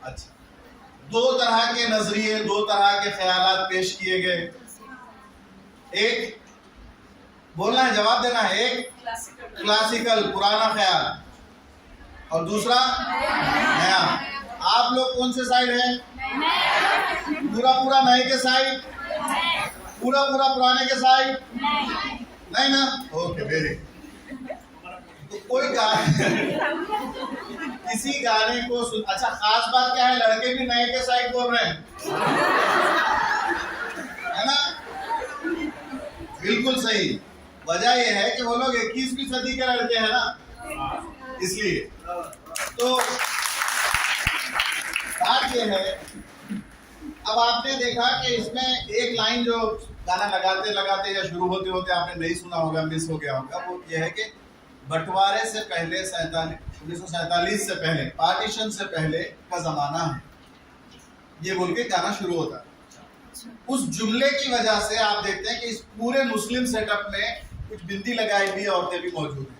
अच्छा, दो तरह के नजरिए, दो तरह के ख्यालात पेश किए गए। एक बोलना है, जवाब देना है। एक क्लासिकल पुराना ख्याल और दूसरा नया। आप लोग कौन से साइड हैं? पूरा पूरा नए के साइड, पूरा पूरा पुराने के साइड? नहीं ना? Okay, very. तो कोई गाने किसी गाने को सुन, अच्छा खास बात क्या है, लड़के भी नए के साइड बोल रहे हैं, है ना? बिल्कुल सही। वजह यह है कि वो लोग 21वीं सदी के लड़के हैं ना, इसलिए। तो बात यह है, अब आपने देखा कि इसमें एक लाइन जो गाना लगाते लगाते या शुरू होते होते आपने नहीं सुना होगा, मिस हो गया होगा, वो ये है कि बंटवारे से पहले 1947 से पहले, पार्टीशन से पहले का जमाना है, ये बोल के गाना शुरू होता है। उस जुमले की वजह से आप देखते हैं कि इस पूरे मुस्लिम सेटअप में कुछ बिंदी लगाई हुई औरतें भी मौजूद हैं।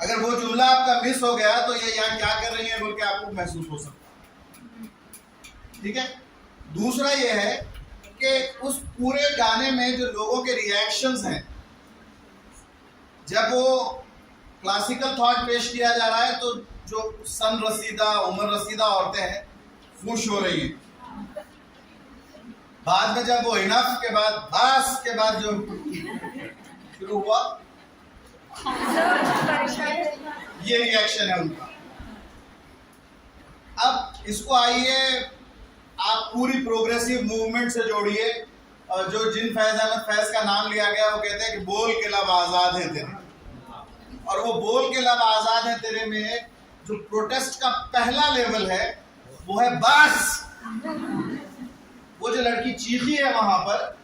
अगर वो जुमला आपका मिस हो गया तो ये यहाँ क्या कर रही है बोल के आपको महसूस हो सकता है, ठीक है। दूसरा ये है कि उस पूरे गाने में जो लोगों के रिएक्शंस हैं, जब वो क्लासिकल थॉट पेश किया जा रहा है तो जो सन रसीदा, उम्र रसीदा औरतें हैं खुश हो रही हैं। बाद में जब वो इनफ के बाद, बास के बाद जो शुरू हुआ, ये रिएक्शन है उनका। अब इसको आइए आप पूरी प्रोग्रेसिव मूवमेंट से जोड़िए। जो जिन फैज अहमद फैज का नाम लिया गया, वो कहते हैं कि बोल के लब आजाद है तेरे, और वो बोल के लब आजाद है तेरे में जो प्रोटेस्ट का पहला लेवल है वो है बास। वो जो लड़की चीखी है वहां पर,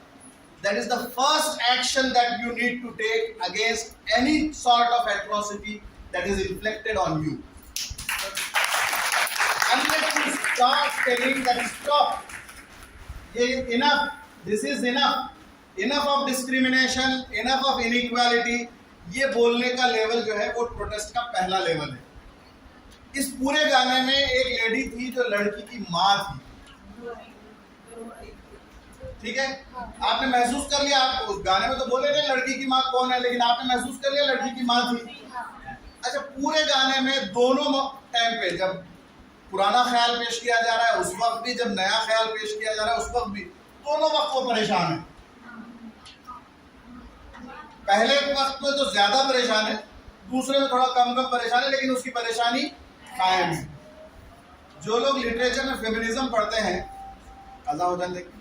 that is the first action that you need to take against any sort of atrocity that is inflicted on you. Unless you start telling that stop, enough, this is enough of discrimination, enough of inequality, ये बोलने का level जो है वो protest का पहला level है। इस पूरे गाने में एक लेडी थी जो लड़की की माँ थी, ठीक है। आपने महसूस कर लिया, आप उस गाने में तो बोले थे लड़की की माँ कौन है, लेकिन आपने महसूस कर लिया लड़की की माँ थी। अच्छा, पूरे गाने में दोनों टाइम पे, जब पुराना ख्याल पेश किया जा रहा है उस वक्त भी, जब नया ख्याल पेश किया जा रहा है उस वक्त भी, दोनों वक्त वो परेशान है। पहले वक्त में तो ज्यादा परेशान है, दूसरे में थोड़ा कम परेशान है, लेकिन उसकी परेशानी कायम है। जो लोग लिटरेचर में फेमिनिज्म पढ़ते हैं, अज़ाउद्दीन देखिए,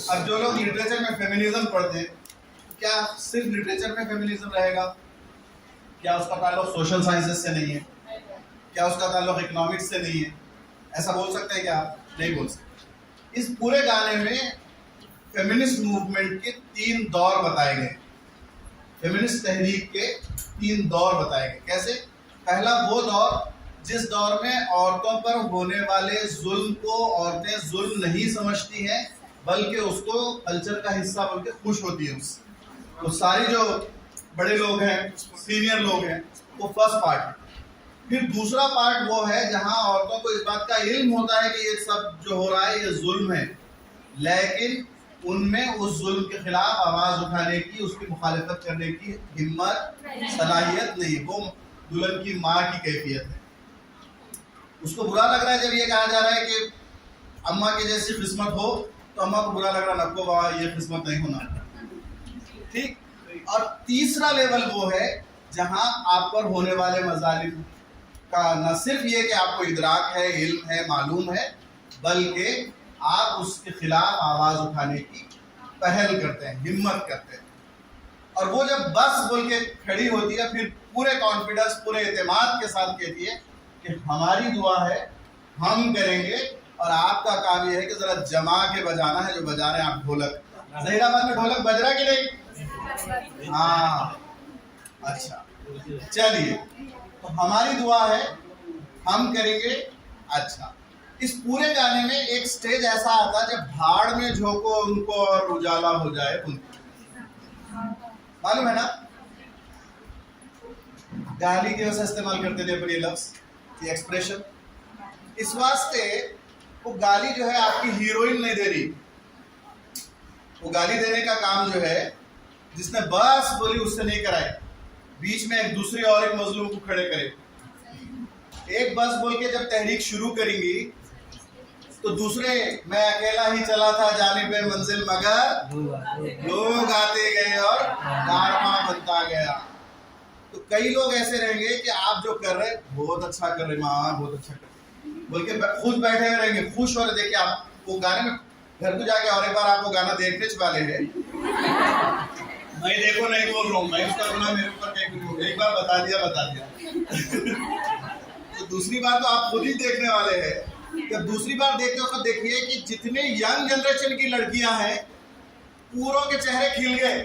अब जो लोग लिटरेचर में फेमिनिज्म पढ़ते हैं, क्या सिर्फ लिटरेचर में फेमिनिज्म रहेगा? क्या उसका ताल्लुक सोशल साइंसेस से नहीं है? क्या उसका ताल्लुक इकोनॉमिक्स से नहीं है? ऐसा बोल सकते हैं क्या आप? नहीं बोल सकते। इस पूरे गाने में फेमिनिस्ट मूवमेंट के 3 दौर बताए गए, फेमिनिस्ट तहरीक के 3 दौर बताए गए। कैसे? पहला वो दौर जिस दौर में औरतों पर होने वाले जुल्म को औरतें जुल्म नहीं समझती हैं, बल्कि उसको कल्चर का हिस्सा बोल के खुश होती है उससे। तो सारी जो बड़े लोग हैं, सीनियर लोग हैं, वो फर्स्ट पार्ट है। फिर दूसरा पार्ट वो है जहां औरतों को इस बात का इल्म होता है कि ये सब जो हो रहा है ये जुल्म है, लेकिन उनमें उस जुल्म के खिलाफ आवाज उठाने की, उसकी मुखालिफत करने की हिम्मत, सलाहियत नहीं। वो दुल्हन की माँ की कैफियत है। उसको बुरा लग रहा है जब ये कहा जा रहा है कि अम्मा की जैसी किस्मत हो, तो अम्मा को बुरा लग रहा है, नको बाबा ये किस्मत नहीं होना। ठीक। और तीसरा लेवल वो है जहां आप पर होने वाले मजालिम का न सिर्फ ये कि आपको इदराक है, इल्म है, मालूम है, बल्कि आप उसके खिलाफ आवाज उठाने की पहल करते हैं, हिम्मत करते हैं। और वो जब बस बोल के खड़ी होती है, फिर पूरे कॉन्फिडेंस, पूरे एतमाद के साथ कहती है कि हमारी दुआ है, हम करेंगे, और आपका काम यह है कि जरा जमा के बजाना है, जो बजा रहे हैं आप ढोलक। जहीराबाद में ढोलक बज रहा कि नहीं? हाँ, अच्छा, चलिए, तो हमारी दुआ है, हम करेंगे। अच्छा, इस पूरे गाने में एक स्टेज ऐसा आता है जब भाड़ में झोंको उनको और उजाला हो जाए उनको, मालूम है ना? गाली की वजह से इस्तेमाल करते थे पर ये लफ्ज, ये एक्सप्रेशन। इस वास्ते वो गाली जो है आपकी हीरोइन नहीं दे रही, वो गाली देने का काम जो है जिसने बस बोली उससे नहीं कराए, बीच में एक दूसरी और एक मजलूम को खड़े करे। एक बस बोल के जब तहरीक शुरू करेंगी तो दूसरे, मैं अकेला ही चला था जाने पे मंजिल मगर लोग आते गए और कारवां बनता गया। तो कई लोग ऐसे रहेंगे कि आप जो कर रहे बहुत अच्छा कर रहे, माँ बहुत अच्छा कर रहे बोल के खुश बैठे हुए रहेंगे, खुश हो रहे। देखिए आप वो गाने में घर को जाके और एक बार आपको गाना देखने वाले हैं। मैं देखो नहीं बोल रहा हूँ, मैं उसका गुनाह मेरे ऊपर एक बार बता दिया। तो दूसरी बार तो आप खुद ही देखने वाले हैं। जब दूसरी बार देखते हो तो देखिए कि जितने यंग जनरेशन की लड़कियां हैं, पूरों के चेहरे खिल गए,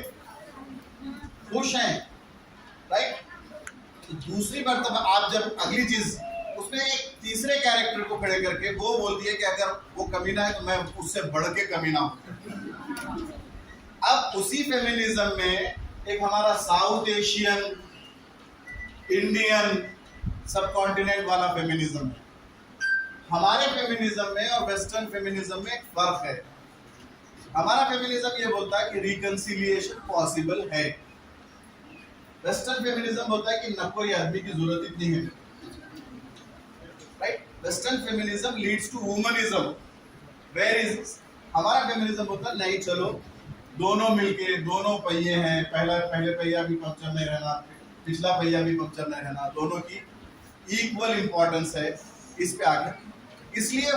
खुश हैं, राइट? तो दूसरी बार तब आप जब अगली चीज उसमें एक तीसरे कैरेक्टर को खड़े करके वो बोलती है कि अगर वो कमीना है तो मैं उससे बढ़ के कमीना हूं। अब उसी फेमिनिज्म में एक हमारा साउथ एशियन, इंडियन, सब कॉन्टिनेंट वाला फेमिनिज्म है। हमारे फेमिनिज्म में और वेस्टर्न फेमिनिज्म में एक फर्क है। हमारा फेमिनिज्म ये बोलता है कि रिकंसिलिएशन पॉसिबल है। वेस्टर्न फेमिनिज्म बोलता है कि न कोई आदमी की जरूरत इतनी है, right? Western feminism leads to womanism, where is हमारा फेमिनिज्म बोलता है नहीं, चलो दोनों मिलके, दोनों पहिए हैं, पहले पहिया भी पंक्चर नहीं रहना, पिछला पहिया भी पंक्चर नहीं रहना, दोनों की इक्वल इंपॉर्टेंस है इस पे आगे। इसलिए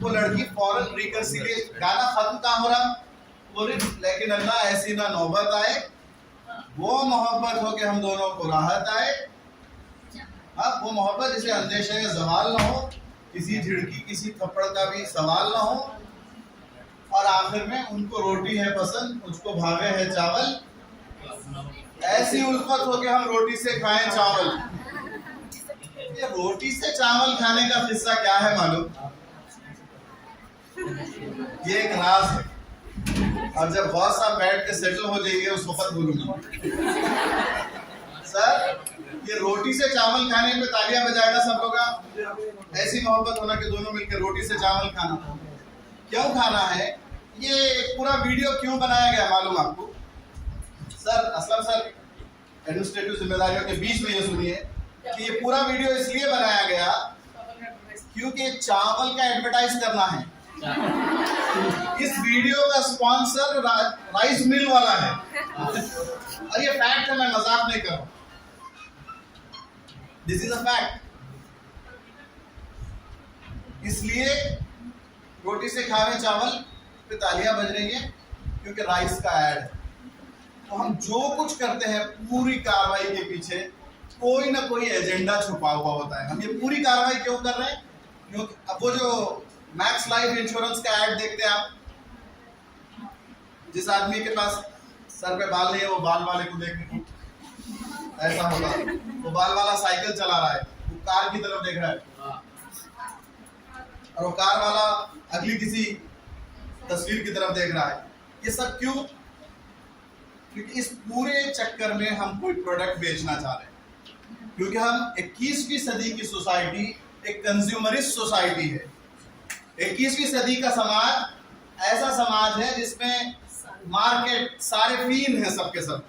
वो लड़की फौरन रिकंसिलिएशन, गाना खत्म कहाँ हो रहा, बोले लेकिन अल्लाह ऐसी ना नौबत आए, वो मोहब्बत हो कि हम दोनों को राहत आए। अब वो मोहब्बत जिसे अंदेशे जवाल ना हो, किसी झिड़की किसी थप्पड़ का भी सवाल ना हो, और आखिर में उनको रोटी है पसंद, मुझको भावे है चावल, ऐसी उल्फत हो कि हम रोटी से खाएं चावल। ये रोटी से चावल खाने का किस्सा क्या है मालूम? ये एक राज है, और जब बहुत सा बैठ के सेटल हो जाएंगे उस वक्त बोलूंगा। सर, ये रोटी से चावल खाने पे तालियां बजाएगा सब लोग। ऐसी मोहब्बत होना कि दोनों मिलकर रोटी से चावल खाना। क्यों खाना है? ये पूरा वीडियो क्यों बनाया गया मालूम आपको? सर असलम सर, एडमिनिस्ट्रेटिव जिम्मेदारियों के बीच में ये सुनिए कि ये पूरा वीडियो इसलिए बनाया गया क्योंकि चावल का एडवर्टाइज करना है। इस वीडियो का स्पॉन्सर राइस मिल वाला है, और ये फैक्ट है, मैं मजाक नहीं कर रहा हूं, दिस इज अ फैक्ट। इसलिए रोटी से खावे चावल पे तालियां बज रही हैं क्योंकि राइस का ऐड है। तो हम जो कुछ करते हैं पूरी कार्रवाई के पीछे कोई ना कोई एजेंडा छुपा हुआ होता है। हम ये पूरी कार्रवाई क्यों कर रहे हैं? क्योंकि अब वो जो मैक्स लाइफ इंश्योरेंस का ऐड देखते हैं आप, जिस आदमी के पास सर पे बाल नहीं है वो बाल वाले को देख ऐसा होगा, वो बाल वाला साइकिल चला रहा है, वो कार की तरफ देख रहा है, और वो कार वाला अगली किसी तस्वीर की तरफ देख रहा है। ये सब क्यों? क्योंकि इस पूरे चक्कर में हम कोई प्रोडक्ट बेचना चाह रहे हैं, क्योंकि हम 21वीं सदी की सोसाइटी एक कंज्यूमरिस्ट सोसाइटी है। 21वीं सदी का समाज ऐसा समाज है जिसमें मार्केट सारे फील हैं, सबके सब।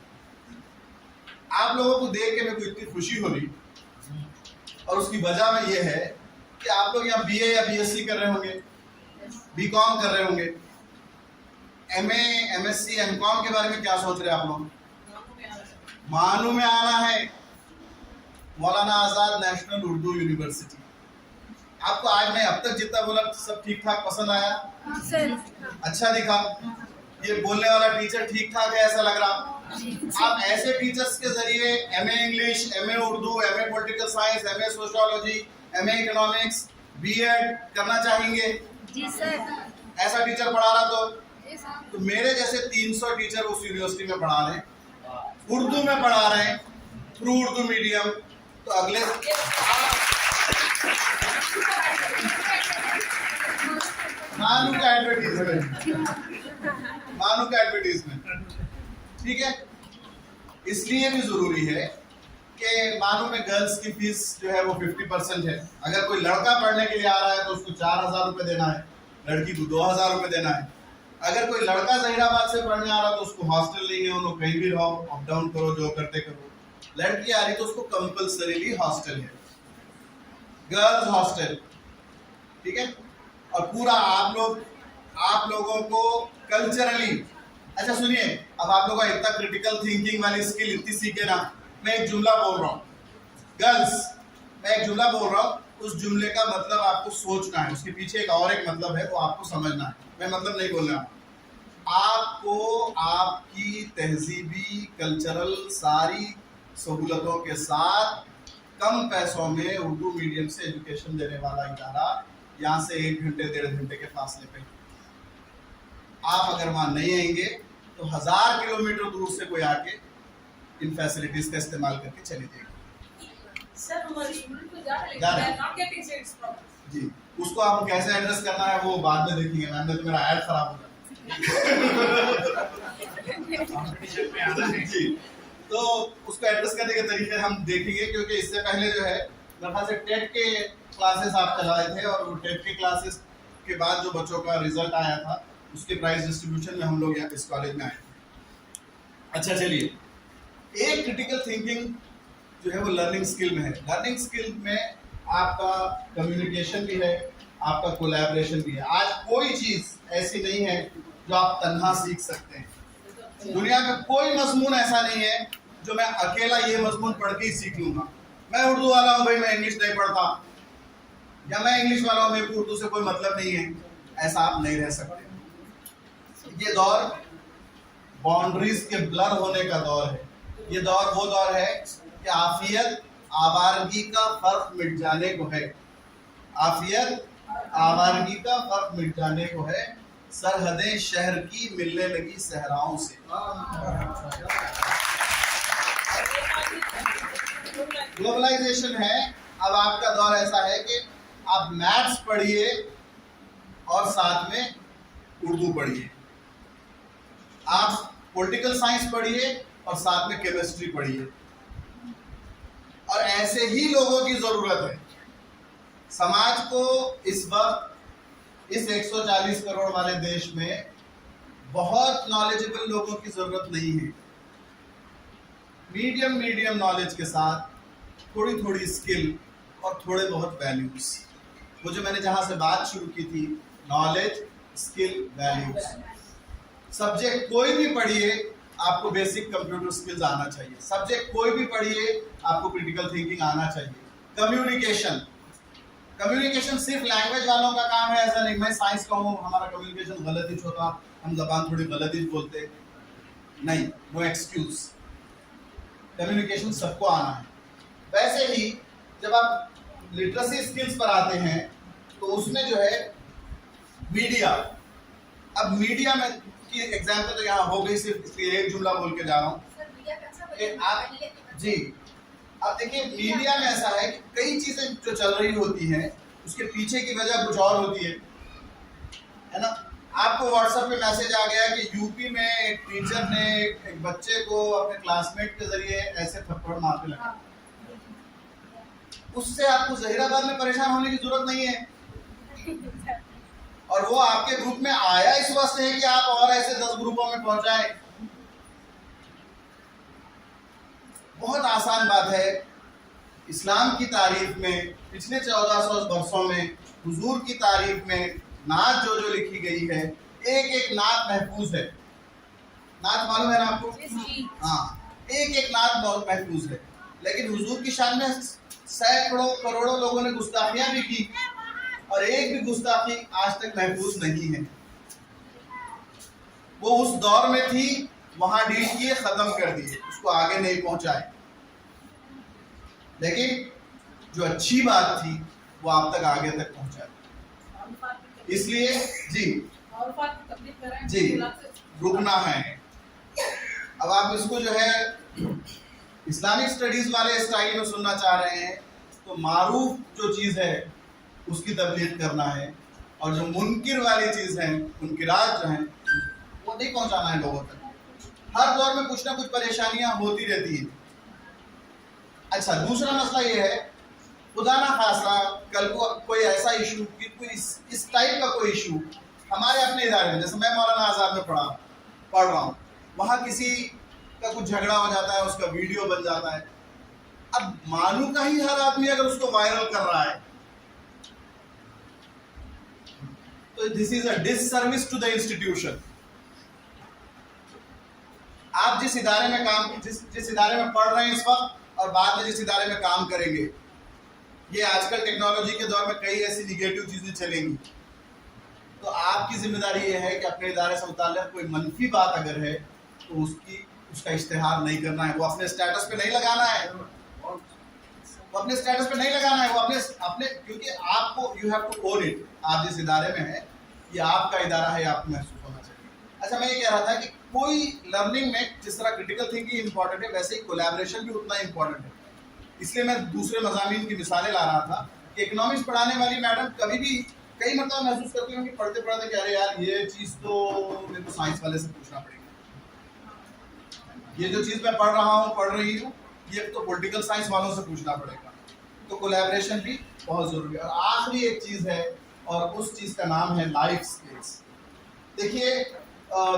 आप लोगों को देख के मेरे को इतनी खुशी हो रही, और उसकी वजह में ये है कि आप लोग यहाँ बीए या बीएससी कर रहे होंगे, बीकॉम कर रहे होंगे, एमए, एमएससी, एमकॉम के बारे में क्या सोच रहे हैं आप लोग? मानू में आना है। Maulana Azad national Urdu university. आपको आज मैं अब तक जितना बोला सब ठीक ठाक पसंद आया? अच्छा दिखा? ये बोलने वाला टीचर ठीक ठाक है ऐसा लग रहा? आप ऐसे टीचर्स के जरिए MA English, MA Urdu, MA political science, MA sociology, MA economics, BEd करना चाहेंगे? जी सर। ऐसा टीचर पढ़ा रहा तो मेरे जैसे 300 टीचर उस यूनिवर्सिटी में पढ़ा रहे हैं, उर्दू में पढ़ा रहे हैं, थ्रू उर्दू मीडियम। तो अगले मानू का एडवर्टीजमेंट, ठीक है। इसलिए भी जरूरी है कि मानू में गर्ल्स की फीस जो है वो 50% है। अगर कोई लड़का पढ़ने के लिए आ रहा है तो उसको 4000 रुपये देना है, लड़की को 2000 रुपये देना है। अगर कोई लड़का जहीराबाद से पढ़ने आ रहा है तो उसको हॉस्टल नहीं है, उन्होंने कहीं भी रहो, अप डाउन करो, जो करते करो। लड़की आ रही तो उसको कंपल्सरीली हॉस्टल है, गर्ल्स हॉस्टल, ठीक है। और पूरा आप लोगों को कल्चरली, अच्छा सुनिए, अब आप लोगों का इतना क्रिटिकल थिंकिंग वाली स्किल इतनी सीखे ना। मैं एक जुमला बोल रहा हूँ गर्ल्स, मैं एक जुमला बोल रहा हूँ, उस जुमले का मतलब आपको सोचना है, उसके पीछे एक और एक मतलब है, वो आपको समझना है। मैं मतलब नहीं बोल रहा हूँ, आपको आपकी तहजीबी कल्चरल सारी सहूलतों के साथ कम पैसों में उर्दू मीडियम से एजुकेशन देने वाला इदारा यहाँ से 1 घंटे 1.5 घंटे के फासले पे। आप अगर वहाँ नहीं आएंगे तो 1000 किलोमीटर दूर से कोई आके इन फैसिलिटीज का इस्तेमाल करके चले जाएगा। सर हमारी स्टूडेंट को जा रहे हैं, मैं नॉट गेटिंग सेट्स प्रॉब्लम जी। उसको आप कैसे एड्रेस करना है वो बाद में देखेंगे। मैम ने तो मेरा ऐड खराब हो गया जी। तो उसको एड्रेस करने के तरीके हम देखेंगे, क्योंकि इससे पहले जो है मेरे ख्याल से टेट के क्लासेस आप चलाए थे, और वो टेट के क्लासेस के बाद जो बच्चों का रिजल्ट आया था उसके प्राइस डिस्ट्रीब्यूशन में हम लोग यहाँ इस कॉलेज में आए थे। अच्छा चलिए, एक क्रिटिकल थिंकिंग जो है वो लर्निंग स्किल में है। लर्निंग स्किल में आपका कम्युनिकेशन भी है, आपका कोलैबोरेशन भी है। आज कोई चीज़ ऐसी नहीं है जो आप तन्हा सीख सकते हैं। दुनिया का कोई मजमून ऐसा नहीं है जो मैं अकेला ये मजमून पढ़ के ही सीख लूंगा। मैं उर्दू वाला हूँ भाई, मैं इंग्लिश नहीं पढ़ता, या मैं इंग्लिश वाला हूँ, मेरे को उर्दू से कोई मतलब नहीं है, ऐसा आप नहीं रह सकते। ये दौर बाउंड्रीज के ब्लर होने का दौर है। ये दौर वो दौर है कि आफियत आवारगी का फर्क मिट जाने को है। आफियत आवारगी का फर्क मिट जाने को है। सरहदें शहर की मिलने लगी सहराओं से। ग्लोबलाइजेशन है। अब आपका दौर ऐसा है कि आप मैथ्स पढ़िए और साथ में उर्दू पढ़िए, आप पॉलिटिकल साइंस पढ़िए और साथ में केमिस्ट्री पढ़िए। और ऐसे ही लोगों की जरूरत है। समाज को इस वक्त इस 140 करोड़ वाले देश में बहुत नॉलेजेबल लोगों की जरूरत नहीं है। मीडियम नॉलेज के साथ थोड़ी थोड़ी स्किल और थोड़े बहुत वैल्यूज, वो जो मैंने जहां से बात शुरू की थी, नॉलेज, स्किल, वैल्यूज। सब्जेक्ट कोई भी पढ़िए, आपको बेसिक कंप्यूटर स्किल्स आना चाहिए। सब्जेक्ट कोई भी पढ़िए, आपको क्रिटिकल थिंकिंग आना चाहिए। कम्युनिकेशन सिर्फ लैंग्वेज वालों का काम है ऐसा नहीं। मैं साइंस का हूँ, हमारा कम्युनिकेशन गलत ही होता, हम जबान थोड़ी गलत ही बोलते, नहीं, नो एक्सक्यूज। कम्युनिकेशन सबको आना है। वैसे ही जब आप लिटरेसी स्किल्स पर आते हैं तो उसमें जो है मीडिया, अब मीडिया में की एग्जाम्पल तो यहाँ हो गई, सिर्फ इसलिए एक जुमला बोल के जा रहा हूँ जी। अब देखिए मीडिया में ऐसा है कि कई चीजें जो चल रही होती हैं उसके पीछे की वजह कुछ और होती है ना। आपको व्हाट्सएप पे मैसेज आ गया कि यूपी में एक टीचर ने एक बच्चे को अपने क्लासमेट के जरिए ऐसे थप्पड़ मारने लगा, उससे आपको जहीराबाद में परेशान होने की जरूरत नहीं है। और वो आपके ग्रुप में आया इस वास्ते है कि आप और ऐसे 10 ग्रुपों में पहुंचाएं। बहुत आसान बात है। इस्लाम की तारीफ में पिछले 1400 वर्षों में हुजूर की तारीफ में नात जो लिखी गई है, एक एक नात महफूज है। नात मालूम है ना आपको? हाँ, एक एक नात बहुत महफूज है। लेकिन हुजूर की शान में सैकड़ों करोड़ों लोगों ने गुस्ताखियां भी की और एक भी गुस्ताखी आज तक महफूज नहीं है। वो उस दौर में थी, वहां डील किए, खत्म कर दिए, उसको आगे नहीं पहुंचाए। लेकिन जो अच्छी बात थी वो आप तक आगे तक पहुंचाए। इसलिए जी रुकना है। अब आप इसको जो है इस्लामिक स्टडीज वाले स्टाइल में सुनना चाह रहे हैं तो मारूफ जो चीज़ है उसकी तबलीग करना है, और जो मुनकिर वाली चीज़ है, मुनकिरात जो हैं, वो नहीं पहुंचाना है लोगों तक। हर दौर में कुछ ना कुछ परेशानियां होती रहती हैं। अच्छा, दूसरा मसला ये है, खुदा ना खासा कल को कोई ऐसा इशू कि कोई इस टाइप का कोई इशू हमारे अपने इदारे में, जैसे मैं मौलाना आज़ाद में पढ़ रहा हूँ, वहाँ किसी का कुछ झगड़ा हो जाता है, उसका वीडियो बन जाता है। अब मालूम का ही हर आदमी अगर उसको वायरल कर रहा है तो this is a disservice to the institution. आप जिस इदारे में पढ़ रहे हैं इस वक्त और बाद में जिस इदारे में काम करेंगे, ये आजकल टेक्नोलॉजी के दौर में कई ऐसी निगेटिव चीजें चलेंगी, तो आपकी जिम्मेदारी ये है कि अपने इदारे से मुताल्लिक़ कोई मनफी बात अगर है तो उसका इश्तिहार नहीं करना है, वो अपने स्टेटस पे नहीं लगाना है, वो अपने स्टेटस पे नहीं लगाना है, वो अपने क्योंकि आपको you have to own it. आप जिस इदारे में है, ये आपका इदारा है, आपको महसूस होना चाहिए। अच्छा, मैं ये कह रहा था कि कोई लर्निंग में जिस तरह क्रिटिकल थिंकिंग इंपॉर्टेंट है, वैसे ही कोलैबोरेशन भी उतना इंपॉर्टेंट है। इसलिए मैं दूसरे मज़ामीन की मिसालें ला रहा था कि इकोनॉमिक्स पढ़ाने वाली मैडम कभी भी कई मतलब महसूस करती होंगी पढ़ते पढ़ते कि अरे यार ये चीज़ तो मेरे को साइंस वाले से पूछना पड़ेगा, ये जो चीज़ मैं पढ़ रही हूँ ये तो पॉलिटिकल साइंस वालों से पूछना पड़ेगा। तो कोलैबोरेशन भी बहुत ज़रूरी है। और आखिरी एक चीज़ है, और उस चीज़ का नाम है लाइफ स्किल्स। देखिए,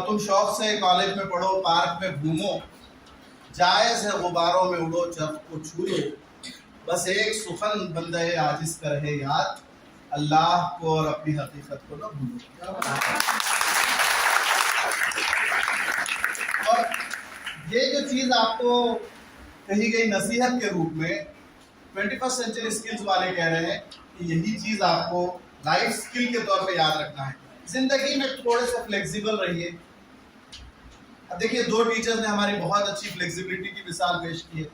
तुम शौक से कॉलेज में पढ़ो, पार्क में घूमो, जायज़ है गुबारों में उड़ो, चर्ख को छू लो, बस एक सुखन बंदे आजिज़ कर है याद, अल्लाह को और अपनी हकीकत को न भूलो। और ये जो चीज़ आपको कही गई नसीहत के रूप में 21st सेंचुरी स्किल्स वाले कह रहे हैं कि यही चीज़ आपको लाइफ स्किल के तौर पे याद रखना है। जिंदगी में थोड़े से फ्लेक्सिबल रहिए। अब देखिए, 2 टीचर्स ने हमारी बहुत अच्छी फ्लेक्सिबिलिटी की मिसाल पेश की है,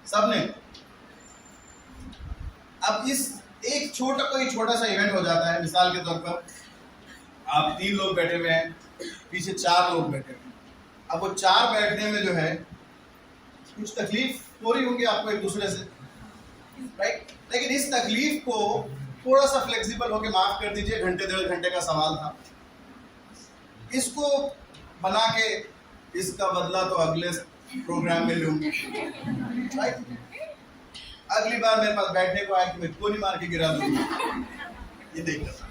सबने। अब इस एक छोटा सा इवेंट हो जाता है, मिसाल के तौर पर आप 3 लोग बैठे हुए हैं, पीछे 4 लोग बैठे हुए हैं। अब वो 4 बैठने में जो है कुछ तकलीफ हो रही होगी आपको एक दूसरे से, राइट? लेकिन इस तकलीफ को थोड़ा सा फ्लेक्सिबल होके माफ कर दीजिए, घंटे 1.5 घंटे का सवाल था, इसको बना के इसका बदला तो अगले प्रोग्राम में लूंगी, राइट? अगली बार मेरे पास बैठने को आए कि मैं गोली मार के गिरा दूंगी, ये नहीं करना।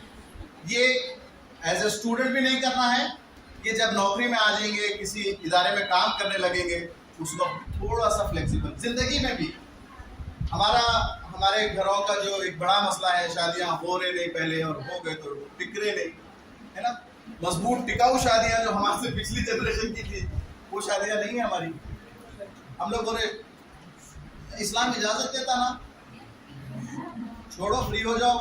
ये एज ए स्टूडेंट भी नहीं करना है, ये जब नौकरी में आ जाएंगे, किसी इदारे में काम करने लगेंगे, उस वक्त थोड़ा सा फ्लेक्सिबल। जिंदगी में भी हमारे घरों का जो एक बड़ा मसला है, शादियां हो रहे नहीं पहले और हो गए तो टिक रहे नहीं, है ना? मजबूत टिकाऊ शादियां जो हमारे पिछली जनरेशन की थी, वो शादियां नहीं है हमारी। हम लोग बोले इस्लाम इजाजत देता ना, छोड़ो, फ्री हो जाओ।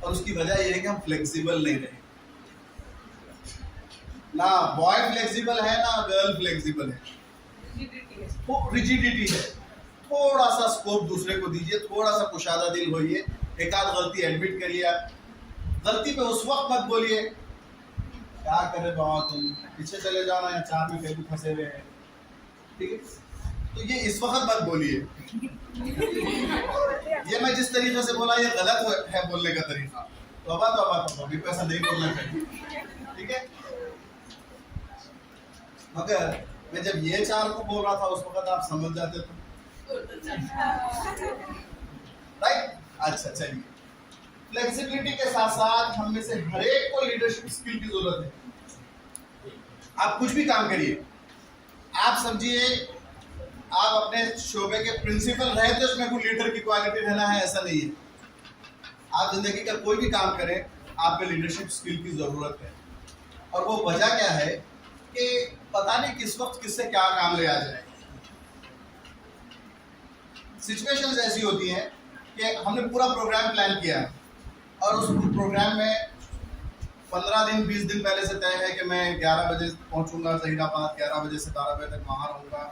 और उसकी वजह यह है कि हम फ्लेक्सिबल नहीं रहे ना। बॉय फ्लेक्सिबल है ना गर्ल फ्लेक्सिबल है, रिजिडिटी है। थोड़ा सा स्कोप दूसरे को दीजिए, थोड़ा सा कुशादा दिल होइए, एक आध गलती एडमिट करिए। गलती पे उस वक्त मत बोलिए क्या करे बाबा तुम पीछे चले जाओ ना, या 4 में कहीं फंसे हुए हैं, ठीक है? तो ये इस वक्त मत बोलिए। ये मैं जिस तरीके से बोला ये गलत है बोलने का तरीका। तो अभी को ऐसा नहीं बोलना चाहिए, ठीक है। मगर मैं जब ये 4 को बोल रहा था उस वक्त आप समझ जाते तो राइट। अच्छा चलिए, फ्लेक्सिबिलिटी के साथ साथ हम में से हर एक को लीडरशिप स्किल की जरूरत है। आप कुछ भी काम करिए, आप समझिए आप अपने शोबे के प्रिंसिपल रहे तो उसमें कोई लीडर की क्वालिटी रहना है, ऐसा नहीं है। आप जिंदगी का कोई भी काम करें, आप में लीडरशिप स्किल की जरूरत है। और वो वजह क्या है कि पता नहीं किस वक्त किससे क्या काम ले आ जाए। सिचुएशंस ऐसी होती हैं कि हमने पूरा प्रोग्राम प्लान किया है और उस प्रोग्राम में 15 दिन 20 दिन पहले से तय है कि मैं 11 बजे पहुंचूंगा जहीराबाद, 11 बजे से 12 बजे तक वहाँ रहूँगा,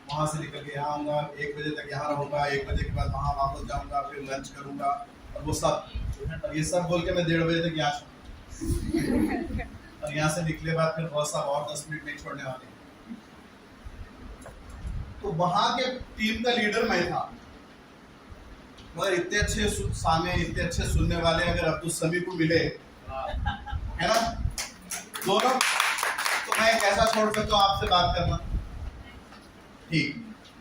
वहाँ से निकल के यहाँ आऊँगा, 1 बजे तक यहाँ रहूँगा, 1 बजे के बाद वहाँ वापस जाऊँगा, फिर लंच करूँगा और वो सब, ये सब बोल के मैं 1:30 बजे तक यहाँ और यहाँ से निकले बाद फिर बहुत साहब और 10 मिनट नहीं छोड़ने वाले। तो वहाँ के टीम का लीडर मैं था, मगर इतने अच्छे सामने इतने अच्छे सुनने वाले अगर अब्दुल समी को मिले है ना दोनों, तो मैं कैसा छोड़ सकता हूँ आपसे बात करना। ठीक,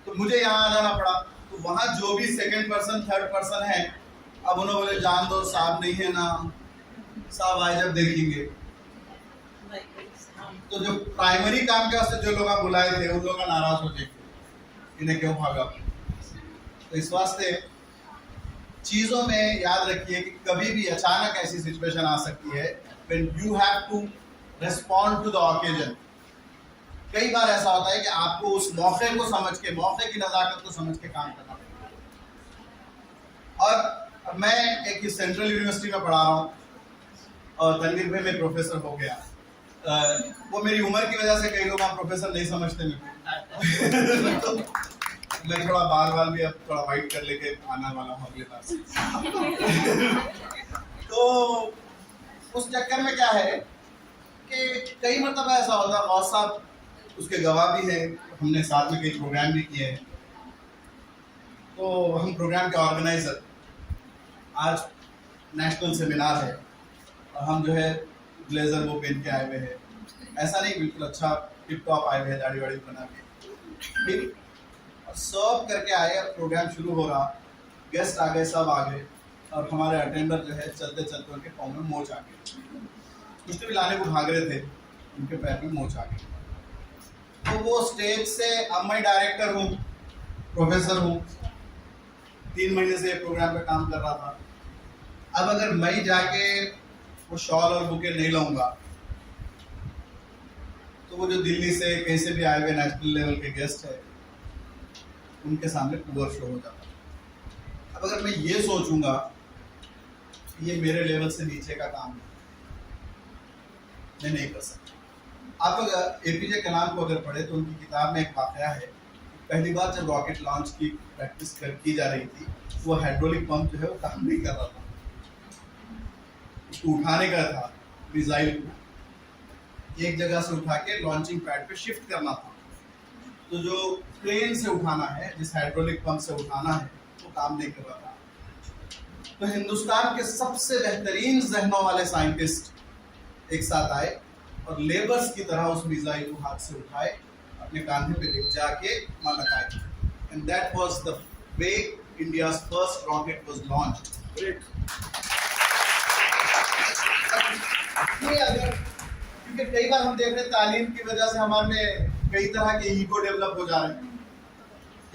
तो मुझे यहाँ आ जाना पड़ा। तो वहाँ जो भी सेकंड पर्सन थर्ड पर्सन है, अब उन्होंने बोले जान दो साहब नहीं है ना, साहब आए जब देखेंगे। तो जो प्राइमरी काम के वास्ते जो लोग आप बुलाए थे उन लोग नाराज हो जाएंगे, इन्हें क्यों भागा। तो इस वास्ते चीजों में याद रखिए कि कभी भी अचानक ऐसी सिचुएशन आ सकती है when you have to respond to the occasion। कई बार ऐसा होता है कि आपको उस मौके को समझ के, मौके की नजाकत को समझ के काम करना पड़ेगा। और मैं एक सेंट्रल यूनिवर्सिटी में पढ़ा रहा हूँ और तनवीर भाई में प्रोफेसर हो गया। वो मेरी उम्र की वजह से कई लोग आप प्रोफेसर नहीं समझते मेरे तो मैं थोड़ा बाल भी अब थोड़ा वाइट कर लेके आने वाला हूँ अगले बार से। तो उस चक्कर में क्या है कि कई मरतबा ऐसा होता है, बहुत साहब उसके गवाह भी हैं, हमने साथ में कई प्रोग्राम भी किए हैं। तो हम प्रोग्राम के ऑर्गेनाइजर, आज नेशनल सेमिनार है और हम जो है ब्लेजर वो पहन के आए हुए हैं, ऐसा नहीं बिल्कुल अच्छा टिप टॉप आए हुए हैं, दाढ़ी वाड़ी बना के, ठीक, और सर्व करके आए। अब प्रोग्राम शुरू हो रहा, गेस्ट आ गए, सब आ गए और हमारे अटेंडर जो है चलते चलते उनके पाँव में मोच आ गई। कुछ भी लाने को भाग रहे थे, उनके पैर में मोच आ गई। तो वो स्टेज से, अब मैं डायरेक्टर हूँ, प्रोफेसर हूँ, 3 महीने से प्रोग्राम पे काम कर रहा था। अब अगर मैं जाके वो शॉल और बुके नहीं लाऊंगा तो वो जो दिल्ली से कहीं से भी आए हुए नेशनल लेवल के गेस्ट है उनके सामने पुअर शो हो जाता। अब अगर मैं ये सोचूंगा ये मेरे लेवल से नीचे का काम है, मैं नहीं कर सकता। आप लोग एपीजे कलाम को अगर पढ़े तो उनकी किताब में एक वाकया है, पहली बार जब रॉकेट लॉन्च की प्रैक्टिस की जा रही थी, वो हाइड्रोलिक पंप जो है वो काम नहीं कर रहा था, उसको उठाने का था, मिसाइल को एक जगह से उठा के लॉन्चिंग पैड पे शिफ्ट करना था। तो जो प्लेन से उठाना है, जिस हाइड्रोलिक पंप से उठाना है, वो काम नहीं कर रहा था। तो हिंदुस्तान के सबसे बेहतरीन जहनों वाले साइंटिस्ट एक साथ आए और लेबर्स की तरह उस मिसाइल को हाथ से उठाए, अपने कांधे पे ले जाके वहां लगाए, and that was the way India's first rocket was launched. अगर क्योंकि कई बार हम देख रहे हैं तालीम की वजह से हमारे में कई तरह के ईगो डेवलप हो जा रहे हैं,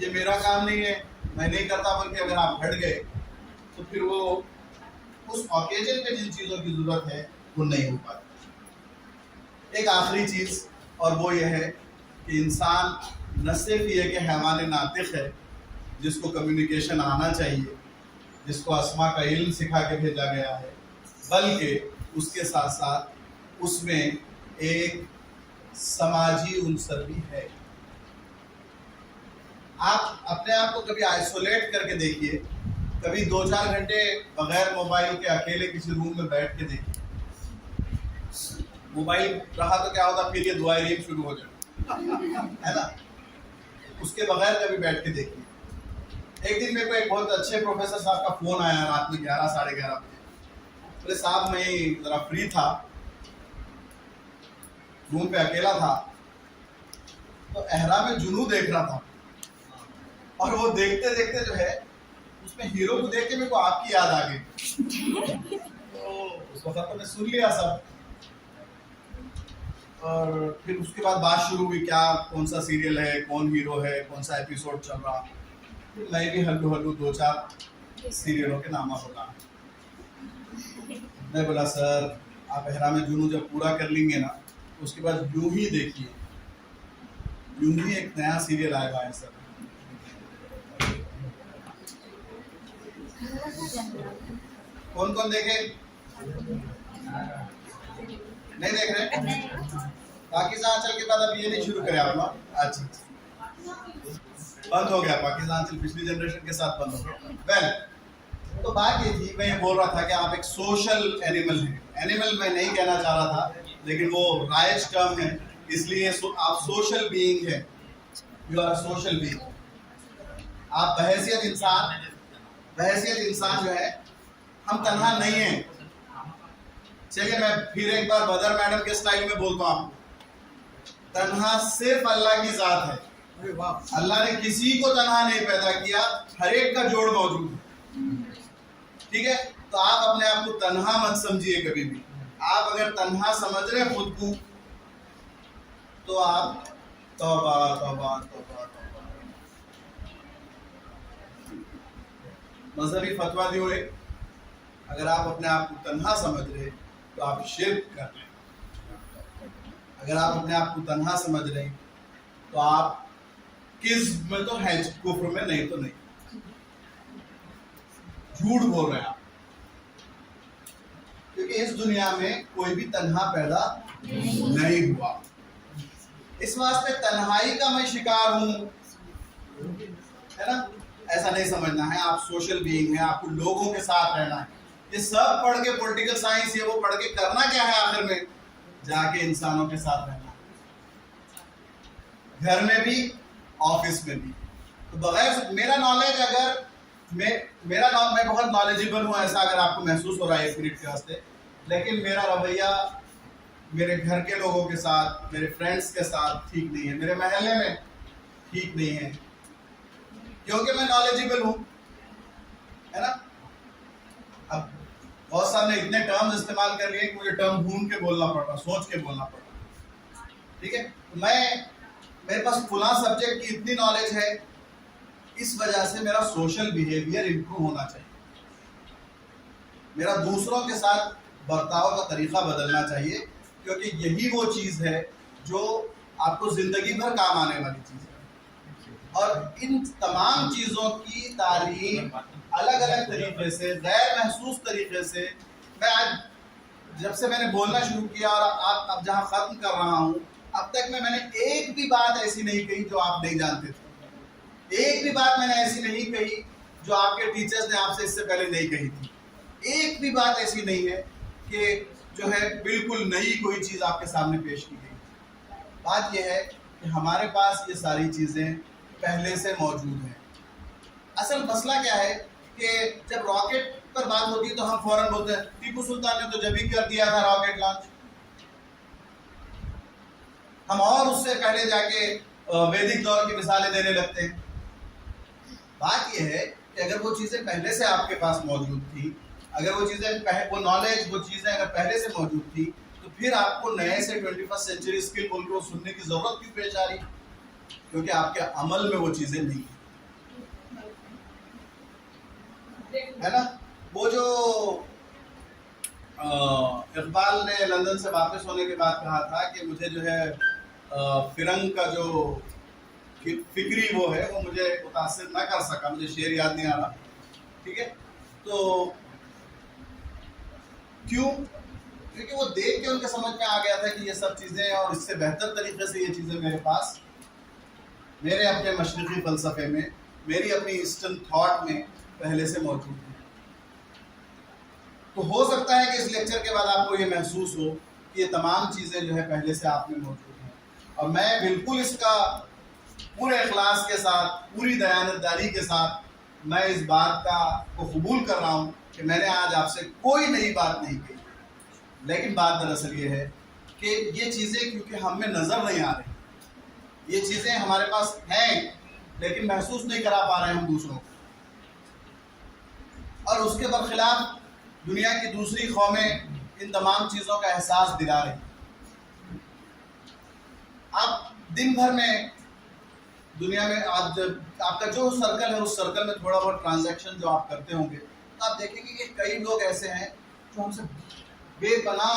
ये मेरा काम नहीं है, मैं नहीं करता, बल्कि अगर आप हट गए तो फिर वो उस ऑकेजन पे जिन चीज़ों की ज़रूरत है वो नहीं हो पाती। एक आखिरी चीज़ और वो ये है कि इंसान न सिर्फ ये कि हैवान नातिक है जिसको कम्युनिकेशन आना चाहिए, जिसको अस्मा का इल्म सिखा के भेजा गया है, बल्कि उसके साथ साथ उसमें एक समाजी उनसर भी है। आप अपने आप को कभी आइसोलेट करके देखिए, कभी 2-4 घंटे बगैर मोबाइल के अकेले किसी रूम में बैठ के देखिए। मोबाइल रहा तो क्या होता, फिर ये दुआएं शुरू हो जाए, है ना। उसके बगैर कभी बैठ के देखिए। एक दिन मेरे को एक बहुत अच्छे प्रोफेसर साहब का फोन आया रात में 11 साढ़े 11 बजे। बोले साहब मैं जरा फ्री था, रूम पे अकेला था, तो अहरा में जुनू देख रहा था, और वो देखते देखते जो है उसमें हीरो को देख के मेरे को आपकी याद आ गई। तो उस वक्त तो मैं सुन लिया सब, और फिर उसके बाद बात शुरू हुई क्या कौन सा सीरियल है, कौन हीरो है, कौन सा एपिसोड चल रहा। फिर मैं भी हल्लू हल्लू 2-4 सीरियलों के नाम बोला। मैं बोला सर आप अहरा में जुनू जब पूरा कर लेंगे ना, उसके बाद यूं ही देखिए, यूं ही एक नया सीरियल आएगा है सर। कौन कौन देखे? नहीं देख रहे? पाकिस्तान आंचल के बाद अब ये नहीं शुरू करें आप लोग? अच्छा, बंद हो गया पाकिस्तान आंचल, पिछली जनरेशन के साथ बंद हो गया। वेल, तो बात ये थी, मैं ये बोल रहा था कि आप एक सोशल एनिमल हैं। एनिमल मैं नहीं कहना चाह रहा था, लेकिन वो राइट टर्म है, इसलिए आप सोशल बीइंग है। You are social being. आप बहैसियत इंसान जो है, हम तन्हा नहीं हैं। चलिए मैं फिर एक बार बदर मैडम के स्टाइल में बोलता हूँ आपको, तन्हा सिर्फ अल्लाह की जात है। अल्लाह ने किसी को तन्हा नहीं पैदा किया, हर एक का जोड़ मौजूद है। ठीक है, तो आप अपने आप को तन्हा मत समझिए कभी भी। आप अगर तन्हा समझ रहे हैं खुद को, तो आप तौबा तौबा तौबा तौबा। मजहबी फतवा दियो एक, अगर आप अपने आप को तन्हा समझ रहे तो आप शिर्क कर रहे हैं। अगर आप अपने आप को तन्हा समझ रहे तो आप किस में तो है, कुफ्र में नहीं तो नहीं, झूठ बोल रहे हैं आप। क्योंकि इस दुनिया में कोई भी तन्हा पैदा नहीं हुआ। इस वास्ते तन्हाई का मैं शिकार हूं, है ना, ऐसा नहीं समझना है। आप सोशल बीइंग है, आपको लोगों के साथ रहना है। ये सब पढ़ के पॉलिटिकल साइंस ये वो पढ़ के करना क्या है? आखिर में जाके इंसानों के साथ रहना, घर में भी ऑफिस में भी। तो बगैर मेरा नॉलेज, अगर मैं बहुत नॉलेजेबल हूँ ऐसा अगर आपको महसूस हो रहा है 1 मिनट के वास्ते, लेकिन मेरा रवैया मेरे घर के लोगों के साथ, मेरे फ्रेंड्स के साथ ठीक नहीं है, मेरे महल्ले में ठीक नहीं है, क्योंकि मैं नॉलेजेबल हूँ, है ना। अब बहुत सारे इतने टर्म्स इस्तेमाल कर लिए कि मुझे टर्म ढूंढ के बोलना पड़ रहा, सोच के बोलना पड़ रहा। ठीक है, मेरे पास फुला सब्जेक्ट की इतनी नॉलेज है, इस वजह से मेरा सोशल बिहेवियर इंप्रूव होना चाहिए। मेरा दूसरों के साथ बर्ताव का तरीका बदलना चाहिए, क्योंकि यही वो चीज़ है जो आपको जिंदगी भर काम आने वाली चीज़ है। और इन तमाम चीज़ों की तालीम अलग अलग तरीके से, गैर महसूस तरीके से, मैं आज जब से मैंने बोलना शुरू किया और अब जहाँ ख़त्म कर रहा हूँ, अब तक मैंने एक भी बात ऐसी नहीं कही जो आप नहीं जानते थे। एक भी बात मैंने ऐसी नहीं कही जो आपके टीचर्स ने आपसे इससे पहले नहीं कही थी। एक भी बात ऐसी नहीं है कि जो है बिल्कुल नई कोई चीज़ आपके सामने पेश की गई। बात यह है कि हमारे पास ये सारी चीज़ें पहले से मौजूद हैं। असल मसला क्या है कि जब रॉकेट पर बात होती है तो हम फौरन बोलते हैं टीपू सुल्तान ने तो जब ही कर दिया था रॉकेट लॉन्च। हम और उससे पहले जाके वैदिक दौर की मिसालें देने लगते हैं। बात यह है कि अगर वो चीज़ें पहले से आपके पास मौजूद थी, अगर वो चीज़ें, वो नॉलेज, वो चीज़ें अगर पहले से मौजूद थी, तो फिर आपको नए से 21st सेंचुरी स्किल बोल के वो सुनने की ज़रूरत क्यों पेश आ रही? क्योंकि आपके अमल में वो चीज़ें नहीं है ना। वो जो इकबाल ने लंदन से वापस होने के बाद कहा था कि मुझे जो है फिरंग का जो फिक्री वो है वो मुझे मुतासिर ना कर सका, मुझे शेर याद नहीं आ रहा। ठीक है, तो क्यों? क्योंकि वो देख के उनके समझ में आ गया था कि ये सब चीज़ें और इससे बेहतर तरीके से ये चीज़ें मेरे पास, मेरे अपने मशरिकी फ़लसफ़े में, मेरी अपनी ईस्टर्न थॉट में पहले से मौजूद है। तो हो सकता है कि इस लेक्चर के बाद आपको ये महसूस हो कि ये तमाम चीज़ें जो है पहले से आप में मौजूद हैं, और मैं बिल्कुल इसका पूरे इखलास के साथ, पूरी दयानतदारी के साथ मैं इस बात को कबूल कर रहा हूँ कि मैंने आज आपसे कोई नई बात नहीं कही। लेकिन बात दरअसल ये है कि ये चीज़ें क्योंकि हम में नज़र नहीं आ रही, ये चीज़ें हमारे पास हैं लेकिन महसूस नहीं करा पा रहे हैं हम दूसरों को, और उसके बरखिलाफ दुनिया की दूसरी कौमें इन तमाम चीज़ों का एहसास दिला रही। आप दिन भर में दुनिया में आप जब आपका जो सर्कल है उस सर्कल में थोड़ा बहुत ट्रांजैक्शन जो आप करते होंगे तो आप देखेंगे कि कई लोग ऐसे हैं जो हमसे बेपनाह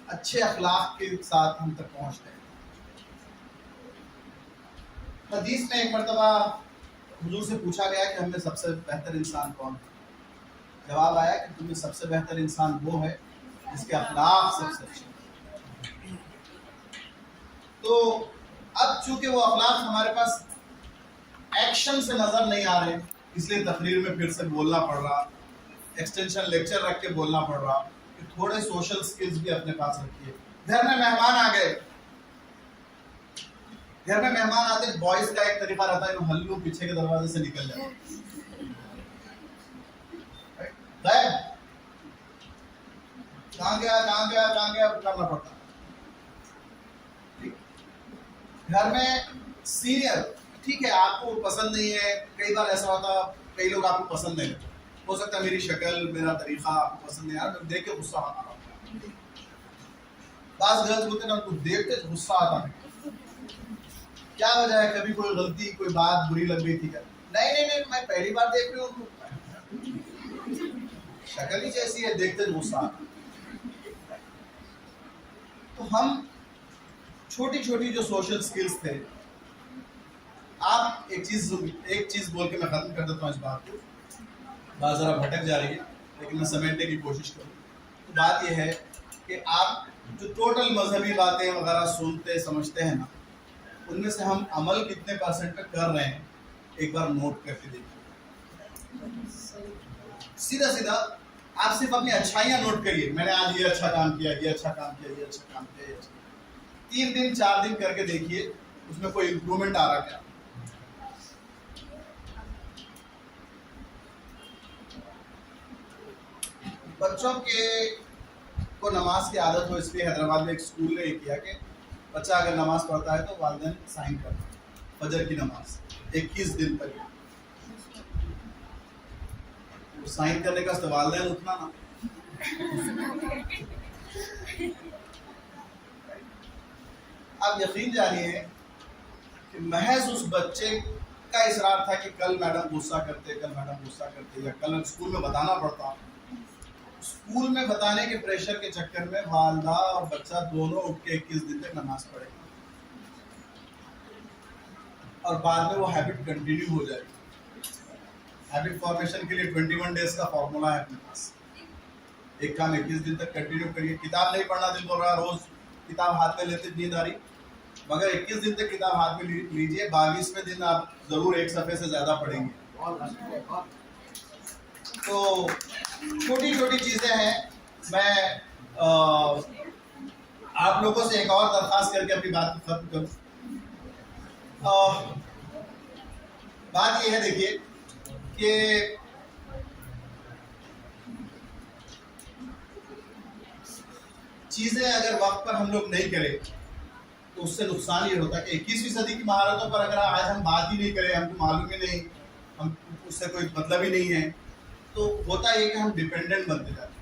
अच्छे अखलाक के साथ हम तक पहुंचते हैं। हदीस में एक मरतबा हुजूर से पूछा गया कि हमें सबसे बेहतर इंसान कौन है। जवाब आया कि तुम्हें सबसे बेहतर इंसान वो है जिसके अखलाक सबसे अच्छे। तो अब चूंकि वो अखलाक हमारे पास एक्शन से नजर नहीं आ रहे, इसलिए तकरीर में फिर से बोलना पड़ रहा, एक्सटेंशन लेक्चर रख के बोलना पड़ रहा कि थोड़े सोशल स्किल्स भी अपने पास रखिए। घर में मेहमान आ गए, घर में मेहमान आते बॉयज का एक तरीका रहता है, हल्लू पीछे के दरवाजे से निकल जाए, कहाँ गया करना पड़ता। घर में सीनियर, ठीक है आपको पसंद नहीं है, कई बार ऐसा होता कई लोग आपको पसंद नहीं, हो सकता है मेरी शक्ल मेरा तरीका आपको पसंद नहीं आता, देख के गुस्सा आता है। बात गलत होते ना, उनको देख के गुस्सा आता है, क्या वजह है, कभी कोई गलती कोई बात बुरी लग गई थी क्या? नहीं मैं पहली बार देख रही हूँ, शक्ल ही जैसी है, देखते गुस्सा। तो हम छोटी छोटी जो सोशल स्किल्स थे, आप एक चीज बोल के मैं खत्म कर देता हूँ इस बात को, बात जरा भटक जा रही है लेकिन मैं समेटने की कोशिश करूँ। तो बात यह है कि आप जो टोटल मजहबी बातें वगैरह सुनते समझते हैं ना, उनमें से हम अमल कितने परसेंट तक कर रहे हैं एक बार नोट करके देखिए। सीधा सीधा आप सिर्फ अपनी अच्छाइयाँ नोट करिए, मैंने आज ये अच्छा काम किया, ये अच्छा काम किया, ये अच्छा काम किया, ये अच्छा। 3 दिन 4 दिन करके देखिए उसमें कोई इम्प्रूवमेंट आ रहा क्या। बच्चों के को नमाज की आदत हो, इसलिए हैदराबाद में एक स्कूल ने किया कि बच्चा अगर नमाज पढ़ता है तो वालिदैन साइन करता है फजर की नमाज 21 दिन तक। साइन करने का तो वालिदैन उठना ना, आप यकीन जानिए कि महज उस बच्चे का इसरार था कि कल मैडम गुस्सा करते, या कल स्कूल में बताना पड़ता। स्कूल में बताने के प्रेशर के चक्कर में वालिदा और बच्चा दोनों उठ के 21 दिन तक नमाज पढ़ेगा और बाद में वो हैबिट कंटिन्यू हो जाएगी। हैबिट फॉर्मेशन के लिए 21 डेज का फॉर्मूला है अपने पास। एक काम 21 दिन तक कंटिन्यू करिए। किताब नहीं पढ़ना दिल बोल रहा, रोज किताब हाथ में लेते नींद आ रही, मगर 21 दिन तक किताब हाथ में लीजिए, 22वें दिन आप जरूर एक सफ़े से ज्यादा पढ़ेंगे। तो छोटी छोटी चीजें हैं। मैं आप लोगों से एक और दरख्वास्त करके अपनी बात को खत्म करूं। बात यह है, देखिए कि चीजें अगर वक्त पर हम लोग नहीं करें तो उससे नुकसान ये होता है कि 21वीं सदी की महारतों पर अगर आज हम बात ही नहीं करें, हमको मालूम ही नहीं, हम उससे कोई मतलब ही नहीं है, तो होता है कि हम डिपेंडेंट बनते जाते हैं।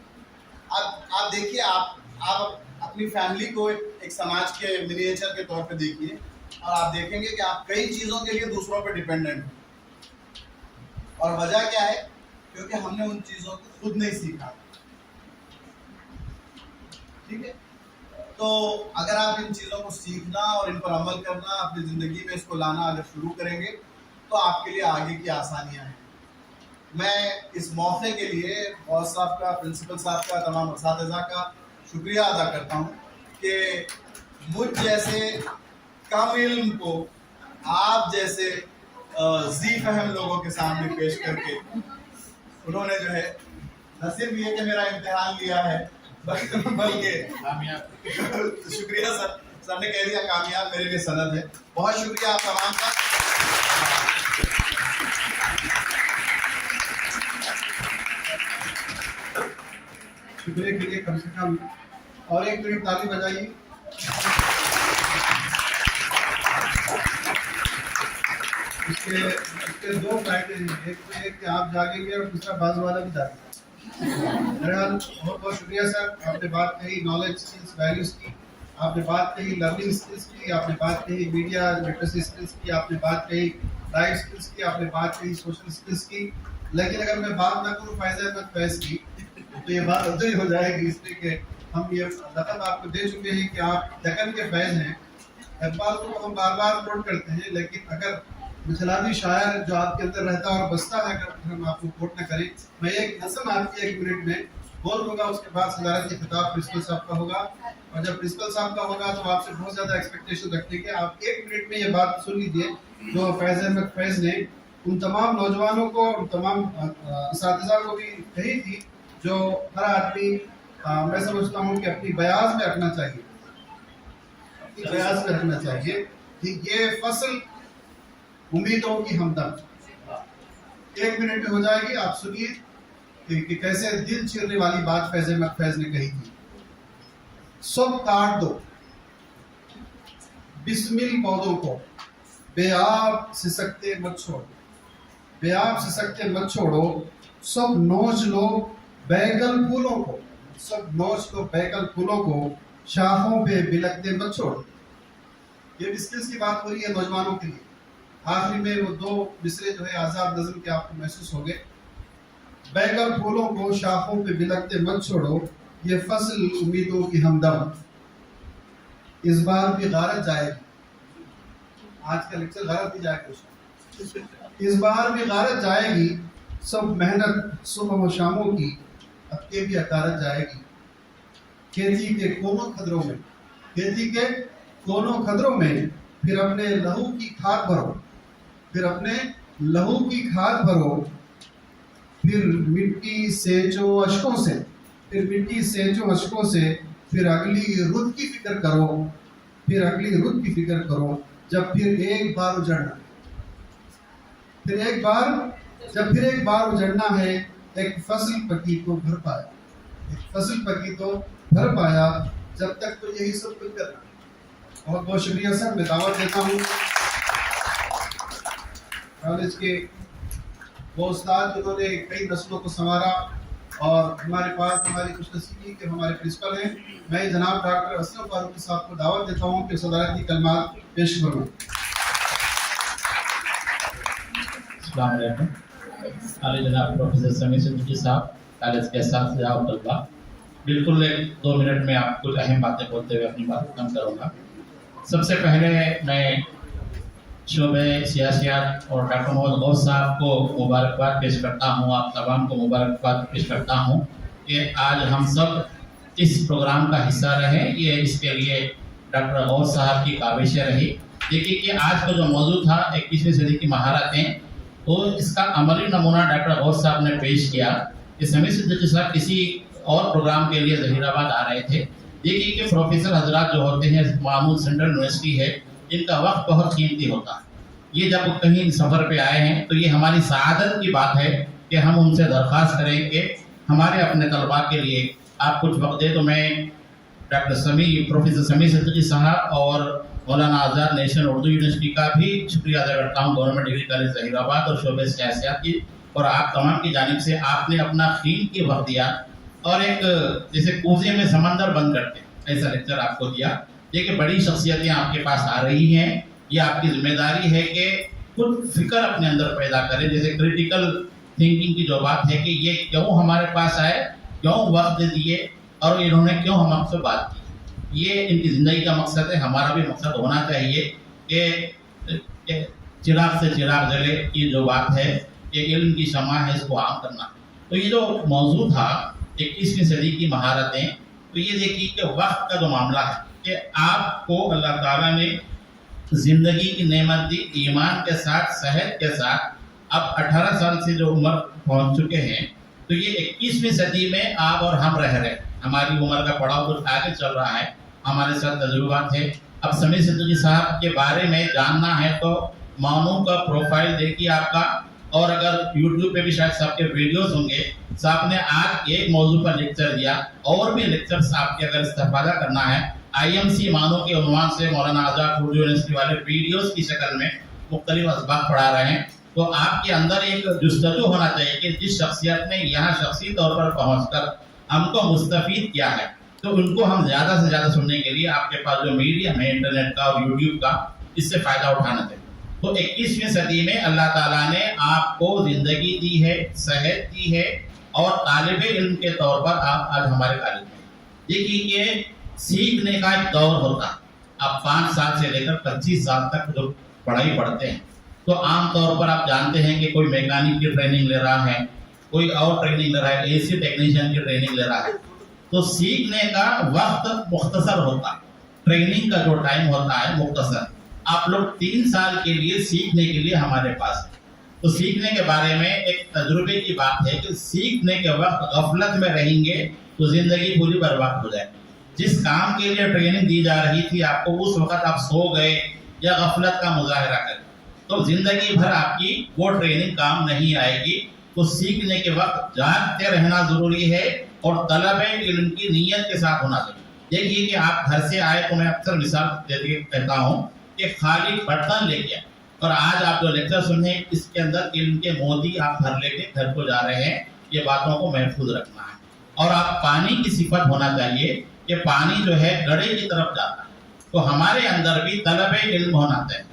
आप देखिए, आप अपनी फैमिली को एक समाज के मिनिएचर के तौर पे देखिए और आप देखेंगे कि आप कई चीज़ों के लिए दूसरों पे डिपेंडेंट हैं। और वजह क्या है? क्योंकि हमने उन चीज़ों को खुद नहीं सीखा। ठीक है, तो अगर आप इन चीज़ों को सीखना और इन पर अमल करना, अपनी ज़िंदगी में इसको लाना अगर शुरू करेंगे तो आपके लिए आगे की आसानियाँ हैं। मैं इस मौके के लिए बॉस साहब का, प्रिंसिपल साहब का, तमाम असातिज़ा का शुक्रिया अदा करता हूँ कि मुझ जैसे कम इल्म को आप जैसे ज़ी फहम लोगों के सामने पेश करके उन्होंने जो है न सिर्फ ये कि मेरा इम्तिहान लिया है बल्कि शुक्रिया सर, सर ने कह दिया कामयाब, मेरे लिए सनद है। बहुत शुक्रिया आप तमाम का। शुक्रिया के लिए कम से कम और 1 मिनट ताली बजाइए। इसके 2 फायदे हैं, एक तो ये कि आप जागेंगे और दूसरा बाजू वाला भी जागेगा। बहरहाल बहुत बहुत शुक्रिया सर, आपने बात कही नॉलेज स्किल्स वैल्यूज की, आपने बात कही लर्निंग स्किल्स की, आपने बात कही मीडिया लिटरेसी स्किल्स की, आपने बात कही लाइफ स्किल्स की, आपने बात कही सोशल स्किल्स की। लेकिन अगर मैं बात ना करूँ फैज़ अहमद फैज़ की तो ये बात अधूरी हो जाएगी, इसलिए कि हम ये लक़ब आपको दे चुके हैं कि आप दक्कन के फैज़ हैं। इकबाल को हम बार बार कोट करते हैं, लेकिन अगर मिथिलानी शायर जो आपके अंदर रहता और बसता है, अगर हम आपको कोट न करें, मैं एक नज़म आपकी 1 मिनट में बोल दूंगा, उसके बाद सदारत की खिताब प्रिंसिपल साहब का होगा। और जब प्रिंसिपल साहब का होगा तो आपसे बहुत ज़्यादा एक्सपेक्टेशन रखेंगे। आप 1 मिनट में ये बात सुन लीजिए जो फैज़ अहमद फैज़ ने उन तमाम नौजवानों को, उन तमाम असातिज़ा को भी कही थी जो हर आदमी मैं समझता हूँ कि अपनी बयाज में रखना चाहिए, अपनी बयाज में रखना चाहिए कि ये फसल उम्मीदों की हमदम। 1 मिनट में हो जाएगी, आप सुनिए कि कैसे दिल चीरने वाली बात फैज़ अहमद फैज़ ने कही थी। सब काट दो बिस्मिल पौधों को, बेआब सिसकते मत छोड़ो, बेआब सिसकते मत छोड़ो, सब नोच लो बैगल फूलों को, सब नोच लो बैगल फूलों को, शाखों पे बिलकते मत छोड़ो। ये बिस्किल्स की बात हो रही है नौजवानों के लिए। आखिरी में वो 2 मिसरे जो है आज़ाद नज़म के आपको महसूस हो गए। बैगल फूलों को शाखों पे बिलकते मत छोड़ो, ये फसल उम्मीदों की हमदम। इस बार भी गारत जाएगी, आज का लेक्चर गारत ही जाएगा। इस बार भी गारत जाएगी, सब मेहनत सुबह व शामों की, अब के भी अकारत जाएगी। खेती के कोनों खदरों में, खेती के कोनों खदरों में फिर अपने लहू की खाद भरो, फिर अपने लहू की खाद भरो, फिर मिट्टी सेंचो अशकों से, फिर मिट्टी सेंचो अशकों से, फिर अगली रुत की फिक्र करो, फिर अगली रुत की फिक्र करो, जब फिर एक बार उजड़ना, फिर एक बार, जब फिर एक बार उजड़ना है, एक फसल पकी तो भर पाया, एक फसल पकी तो भर पाया, जब तक तो यही सब कुछ करना। बहुत बहुत शुक्रिया सर, मैं दावत देता हूँ कॉलेज के वो उस्ताद जिन्होंने कई नस्लों को संवारा और हमारे पास हमारी खुशनसीबी के हमारे प्रिंसिपल हैं। मैं जनाब डॉक्टर असलम फारूकी साहब को दावत देता हूँ कि सदारत की कलमात पेश करूँ। अस्सलाम वालेकुम। जनाब प्रोफेसर समीर सिद्दीकी साहब, कॉलेज के साथिया और तलबा, बिल्कुल 1-2 मिनट में आप कुछ अहम बातें बोलते हुए अपनी बात खत्म करूँगा। सबसे पहले मैं शोबे सियासियात और डॉक्टर मोहम्मद गौस साहब को मुबारकबाद पेश करता हूँ, आप तमाम को मुबारकबाद पेश करता हूँ कि आज हम सब इस प्रोग्राम का हिस्सा रहे। ये इसके लिए डॉक्टर गौस साहब की काविशें रही। देखिए कि आज का जो मौजूद था 21वीं सदी की महारतें, तो इसका अमली नमूना डॉक्टर गौस साहब ने पेश किया। कि समीर सिद्दीकी साहब किसी और प्रोग्राम के लिए जहीराबाद आ रहे थे। देखिए कि प्रोफेसर हजरात जो होते हैं, मामूल सेंट्रल यूनिवर्सिटी है, इनका वक्त बहुत कीमती होता है। ये जब कहीं सफ़र पे आए हैं तो ये हमारी सआदत की बात है कि हम उनसे दरख्वास्त करें कि हमारे अपने तलबा के लिए आप कुछ वक्त दें। तो मैं प्रोफेसर समीर सिद्दीकी साहब और मौलाना आज़ाद नेशनल उर्दू यूनिवर्सिटी का भी शुक्रिया अदा करता हूँ, गवर्नमेंट डिग्री कॉलेज जहीराबाद और शोबे सियासियात की, और आप तमाम की जानिब से आपने अपना कीमती वक्त दिया और एक जैसे कूजे में समंदर बंद करते ऐसा लेक्चर आपको दिया। देखिए बड़ी शख्सियतें आपके पास आ रही हैं, ये आपकी जिम्मेदारी है कि खुद फिक्र अपने अंदर पैदा करें। जैसे क्रिटिकल थिंकिंग की जो बात है कि ये क्यों हमारे पास आए, क्यों वक्त दिए और इन्होंने क्यों हम आपसे बात की, ये इनकी ज़िंदगी का मकसद है। हमारा भी मकसद होना चाहिए कि चिराग से चिराग जले की जो बात है कि इल्म की शमा है, इसको आम करना। तो ये जो मौजूद था 21वीं सदी की महारतें, तो ये देखिए कि वक्त का जो मामला है कि आपको अल्लाह ताला ने ज़िंदगी की नेमत दी, ईमान के साथ, सेहत के साथ। अब 18 साल से जो उम्र पहुंच चुके हैं, तो ये 21वीं सदी में आप और हम रह रहे हैं। हमारी उम्र का पड़ाव कुछ आगे चल रहा है, हमारे साथ तजुर्बात है। अब समीर सिद्दीकी साहब के बारे में जानना है तो मानू का प्रोफाइल देखिए आपका, और अगर यूट्यूब पे भी शायद सबके वीडियोस होंगे। साहब ने आज एक मौजू पर लेक्चर दिया, और भी लेक्चर्स आपके अगर इस्तेफादा करना है IMC मानू के उन्वान से मौलाना आजाद उर्दू यूनिवर्सिटी वाले वीडियोस की शक्ल में मुख्तलिफ असबाब पढ़ा रहे हैं। तो आपके अंदर एक जुस्तजू होना चाहिए कि जिस शख्सियत ने यहाँ शख्सी तौर पर पहुंचकर हमको मुस्तफीद किया है, तो उनको हम ज़्यादा से ज़्यादा सुनने के लिए आपके पास जो मीडियम है इंटरनेट का और यूट्यूब का, इससे फ़ायदा उठाना चाहिए। तो 21वीं सदी में अल्लाह ताला ने आपको ज़िंदगी दी है, सेहत दी है, और तालिब इल्म के तौर पर आप आज हमारे तालिब हैं। देखिए ये सीखने का एक दौर होता है। आप 5 साल से लेकर 25 साल तक जो पढ़ाई पढ़ते हैं, तो आम तौर पर आप जानते हैं कि कोई मैकेनिक की ट्रेनिंग ले रहा है, कोई और ट्रेनिंग ले रहा है, AC टेक्नीशियन की ट्रेनिंग ले रहा है। तो सीखने का वक्त मुख्तसर होता है, ट्रेनिंग का जो टाइम होता है मुख्तसर। आप लोग 3 साल के लिए सीखने के लिए हमारे पास है। तो सीखने के बारे में एक तजुर्बे की बात है कि सीखने के वक्त गफलत में रहेंगे तो जिंदगी पूरी बर्बाद हो जाए। जिस काम के लिए ट्रेनिंग दी जा रही थी आपको, उस वक्त आप सो गए या गफलत का मुजाहरा करें, तो जिंदगी भर आपकी वो ट्रेनिंग काम नहीं आएगी। तो सीखने के वक्त जागते रहना जरूरी है, और तलब इल्म की नीयत के साथ होना चाहिए। देखिए कि आप घर से आए, तो मैं अक्सर मिसाल देते कहता हूँ कि खाली बर्तन लेके आए, और आज आप जो लेक्चर सुने इसके अंदर इल्म के मोती आप घर लेके घर को जा रहे हैं। ये बातों को महफूज रखना है, और आप पानी की सिफत होना चाहिए कि पानी जो है गड़े की तरफ जाता है। तो हमारे अंदर भी तलब इल्म होना चाहिए।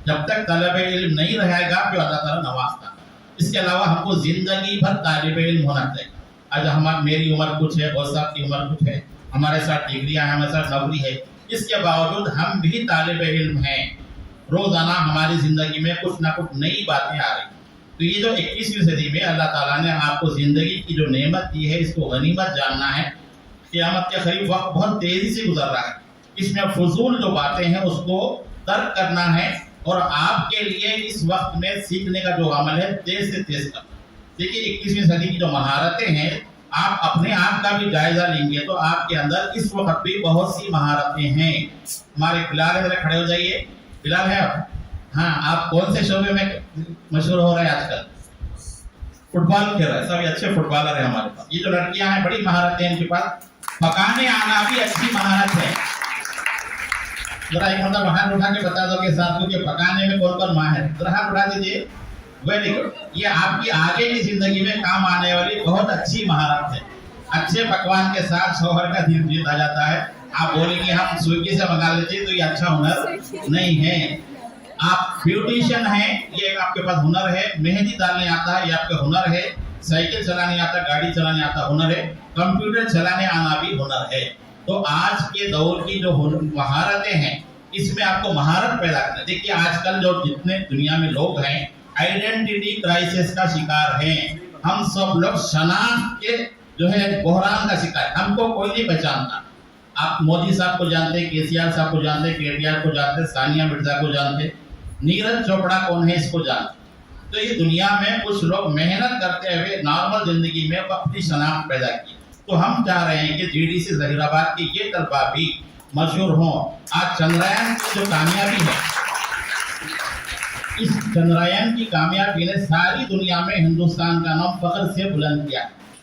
जब तक तलब इल्म नहीं रहेगा तो अल्लाह ताला नवाज़ता। इसके अलावा हमको जिंदगी भर तालिब इल्म होना चाहिए। आज मेरी उम्र कुछ है, और साहब की उम्र कुछ है, हमारे साथ डिग्रियां हैं, हमारे साथ नौकरी है, इसके बावजूद हम भी तालिब इल्म हैं। रोजाना हमारी जिंदगी में कुछ ना कुछ नई बातें आ रही। तो ये जो 21वीं सदी में अल्लाह ताला ने आपको जिंदगी की जो नेमत दी है, इसको गनीमत जानना है। क़यामत के करीब वक्त बहुत तेजी से गुजर रहा है, इसमें फजूल जो बातें हैं उसको तर्क करना है, और आपके लिए इस वक्त में सीखने का जो अमल है तेज से तेज करना। देखिए 21वीं सदी की जो महारतें हैं, आप अपने आप का भी जायजा लेंगे तो आपके अंदर इस वक्त भी बहुत सी महारतें हैं। हमारे बिलाल है, खड़े हो जाइए। बिलाल है आप? हाँ, आप कौन से शोबे में मशहूर हो रहे हैं आजकल? फुटबॉल खेल रहे हैं, सभी अच्छे फुटबॉलर हैं हमारे पास। ये जो लड़कियां हैं बड़ी महारतें हैं इनके पास। पकाने आना भी अच्छी महारत है। जरा एक मतलब हाथ उठा के बता दो कि साथ कि पकाने में कौन कौन माहिर है। जरा हाथ उठा दीजिए। Very good. ये आपकी आगे की जिंदगी में काम आने वाली बहुत अच्छी महारत है। अच्छे पकवान के साथ शौहर का दिल जीत आ जाता है। आप बोलेंगे हम स्विगी से मंगा लेते हैं, तो ये अच्छा हुनर नहीं है। आप ब्यूटिशियन हैं, ये एक आपके पास हुनर है। मेहंदी डालने आता है, ये आपका हुनर है। साइकिल चलाने आता, गाड़ी चलाने आता, हुनर है। कंप्यूटर चलाने आना भी हुनर है। तो आज के दौर की जो महारतें हैं, इसमें आपको महारत पैदा करना। देखिए आजकल जो जितने दुनिया में लोग हैं, आइडेंटिटी क्राइसिस का शिकार हैं। हम सब लोग शनाख्त के जो है बहरान का शिकार। हमको कोई नहीं पहचानता। आप मोदी साहब को जानते, KCR साहब को जानते, KTR को जानते, सानिया मिर्जा को जानते, नीरज चोपड़ा कौन है इसको जानते। तो ये दुनिया में कुछ लोग मेहनत करते हुए नॉर्मल जिंदगी में अपनी शनाख्त पैदा की। तो हम चाह रहे हैं कि GDC जहीराबाद की ये तलबा भी मशहूर हों। आज चंद्रयान की जो कामयाबी है, इस चंद्रयान की कामयाबी ने सारी दुनिया में हिंदुस्तान का नाम फख्र से बुलंद किया।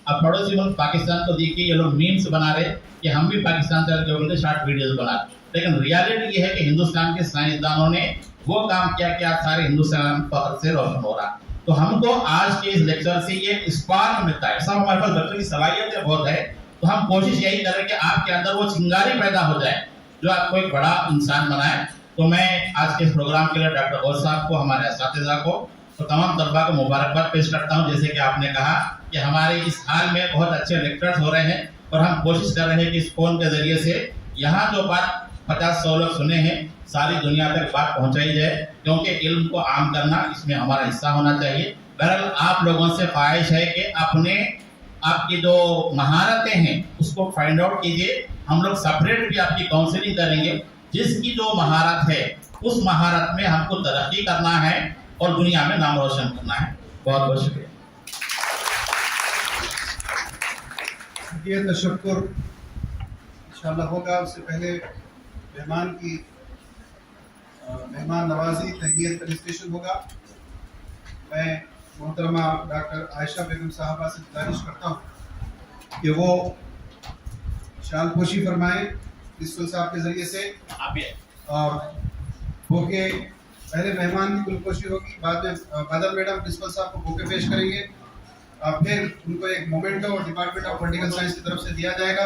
अब पड़ोसी मुल्क पाकिस्तान को देखिए, ये लोग मीम्स बना रहे कि हम भी पाकिस्तान से शॉर्ट वीडियोस बना रहे, लेकिन रियलिटी ये है कि हिंदुस्तान के साइंसदानों ने वो काम किया कि आज सारे हिंदुस्तान फख्र से रोशन हो रहा। तो हमको आज के इस लेक्चर से ये स्पार्क मिलता है। सब हमारे पास बच्चों की सलाहियतें बहुत है, तो हम कोशिश यही करें कि आपके अंदर वो चिंगारी पैदा हो जाए जो आपको एक बड़ा इंसान बनाए। तो मैं आज के इस प्रोग्राम के लिए डॉक्टर गौस साहब को, हमारे असातिज़ा को और तमाम तलबा को मुबारकबाद पेश करता हूँ। जैसे कि आपने कहा कि हमारे इस हाल में बहुत अच्छे लेक्चर्स हो रहे हैं, और हम कोशिश कर रहे हैं कि इस फोन के जरिए से यहाँ जो बात 50-100 लोग सुने हैं, सारी दुनिया तक बात पहुँचाई जाए, क्योंकि इल्म को आम करना इसमें हमारा हिस्सा होना चाहिए। बहरहाल आप लोगों से ख्वाहिश है कि आपकी जो महारतें हैं उसको फाइंड आउट कीजिए। हम लोग सेपरेट भी आपकी काउंसलिंग करेंगे। जिसकी जो महारत है उस महारत में हमको तरक्की करना है और दुनिया में नाम रोशन करना है। बहुत बहुत शुक्रिया। ये तशक्कुर इंशाअल्लाह होगा। उससे पहले मेहमान की मेहमान नवाजी तहनीत का रजिस्ट्रेशन होगा। मैं मोहतरमा डॉक्टर आयशा बेगम साहबा से गुजारिश करता हूँ कि वो शालपोशी फरमाएं प्रिंसिपल साहब के जरिए से, और बुके पहले मेहमान की गुलपोशी होगी, बाद में बादल मैडम प्रिंसिपल साहब को बुके पेश करेंगे, और फिर उनको एक memento department of political science की तरफ से दिया जाएगा।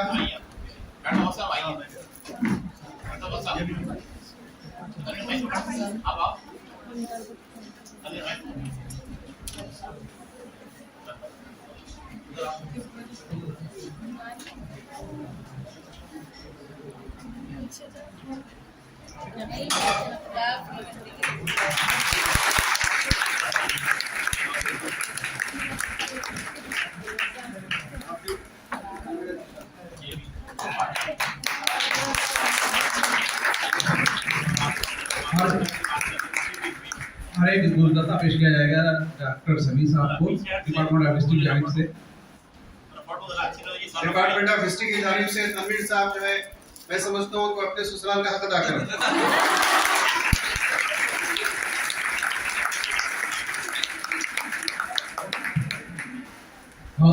हर एक गुलदस्ता पेश किया जाएगा डॉक्टर समी साहब को डिपार्टमेंट ऑफ हिस्ट्री की जानिब से। डिपार्टमेंट ऑफ हिस्ट्री की जानिब से तनवीर साहब जो है, मैं समझता हूँ कि अपने ससुराल का हक अदा करें।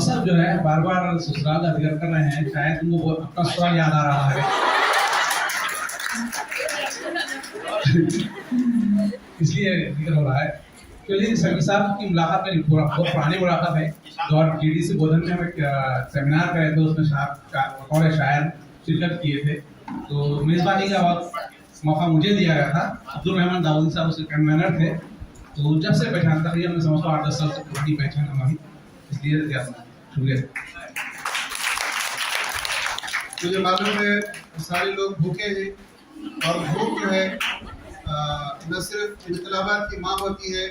साहब जो है बार बार ससुराल का जिक्र कर रहे हैं, शायद उनको अपना ससुराल याद आ रहा है इसलिए जिक्र हो रहा है। चलिए समी साहब की मुलाकात में बहुत पुरानी मुलाकात है, जो GDC बोधन में हम एक सेमिनार करे थे, उसमें बतौर शायर शिरकत किए थे, तो मेज़बानी का मौका मुझे दिया गया था। अब्दुल रहमान दाऊदी साहब उसके कन्वेनर थे, तो जब से पहचानता था, मैं समझता हूँ 8-10 साल से पुरानी पहचान हमारी, इसलिए शुक्रिया। मुझे मालूम है सारे लोग भूखे हैं, और भूख जो है न सिर्फ इनकलाबात की माँ होती है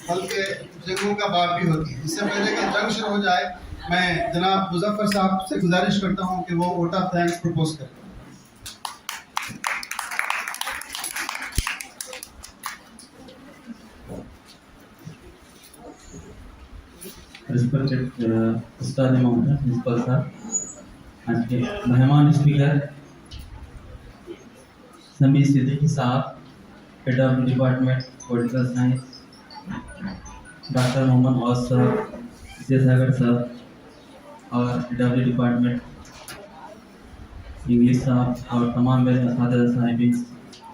बल्कि जंगों का बाप भी होती है। इससे पहले कि जंग शुरू हो जाए, मैं जनाब मुजफ्फर साहब से गुजारिश करता हूँ कि वो वोट ऑफ थैंक्स प्रपोज करें। रिस्पेक्टेड उस्ताद मोहम्मद प्रिंसिपल साहब, आज के मेहमान स्पीकर समी सिद्दीकी साहब, head of department political science, doctor Mohammad Ghaus साहब, विद्यासागर साहब, और हेड ऑफ डिपार्टमेंट इंग्लिश साहब, और तमाम मेरे असातिज़ा साहिबीन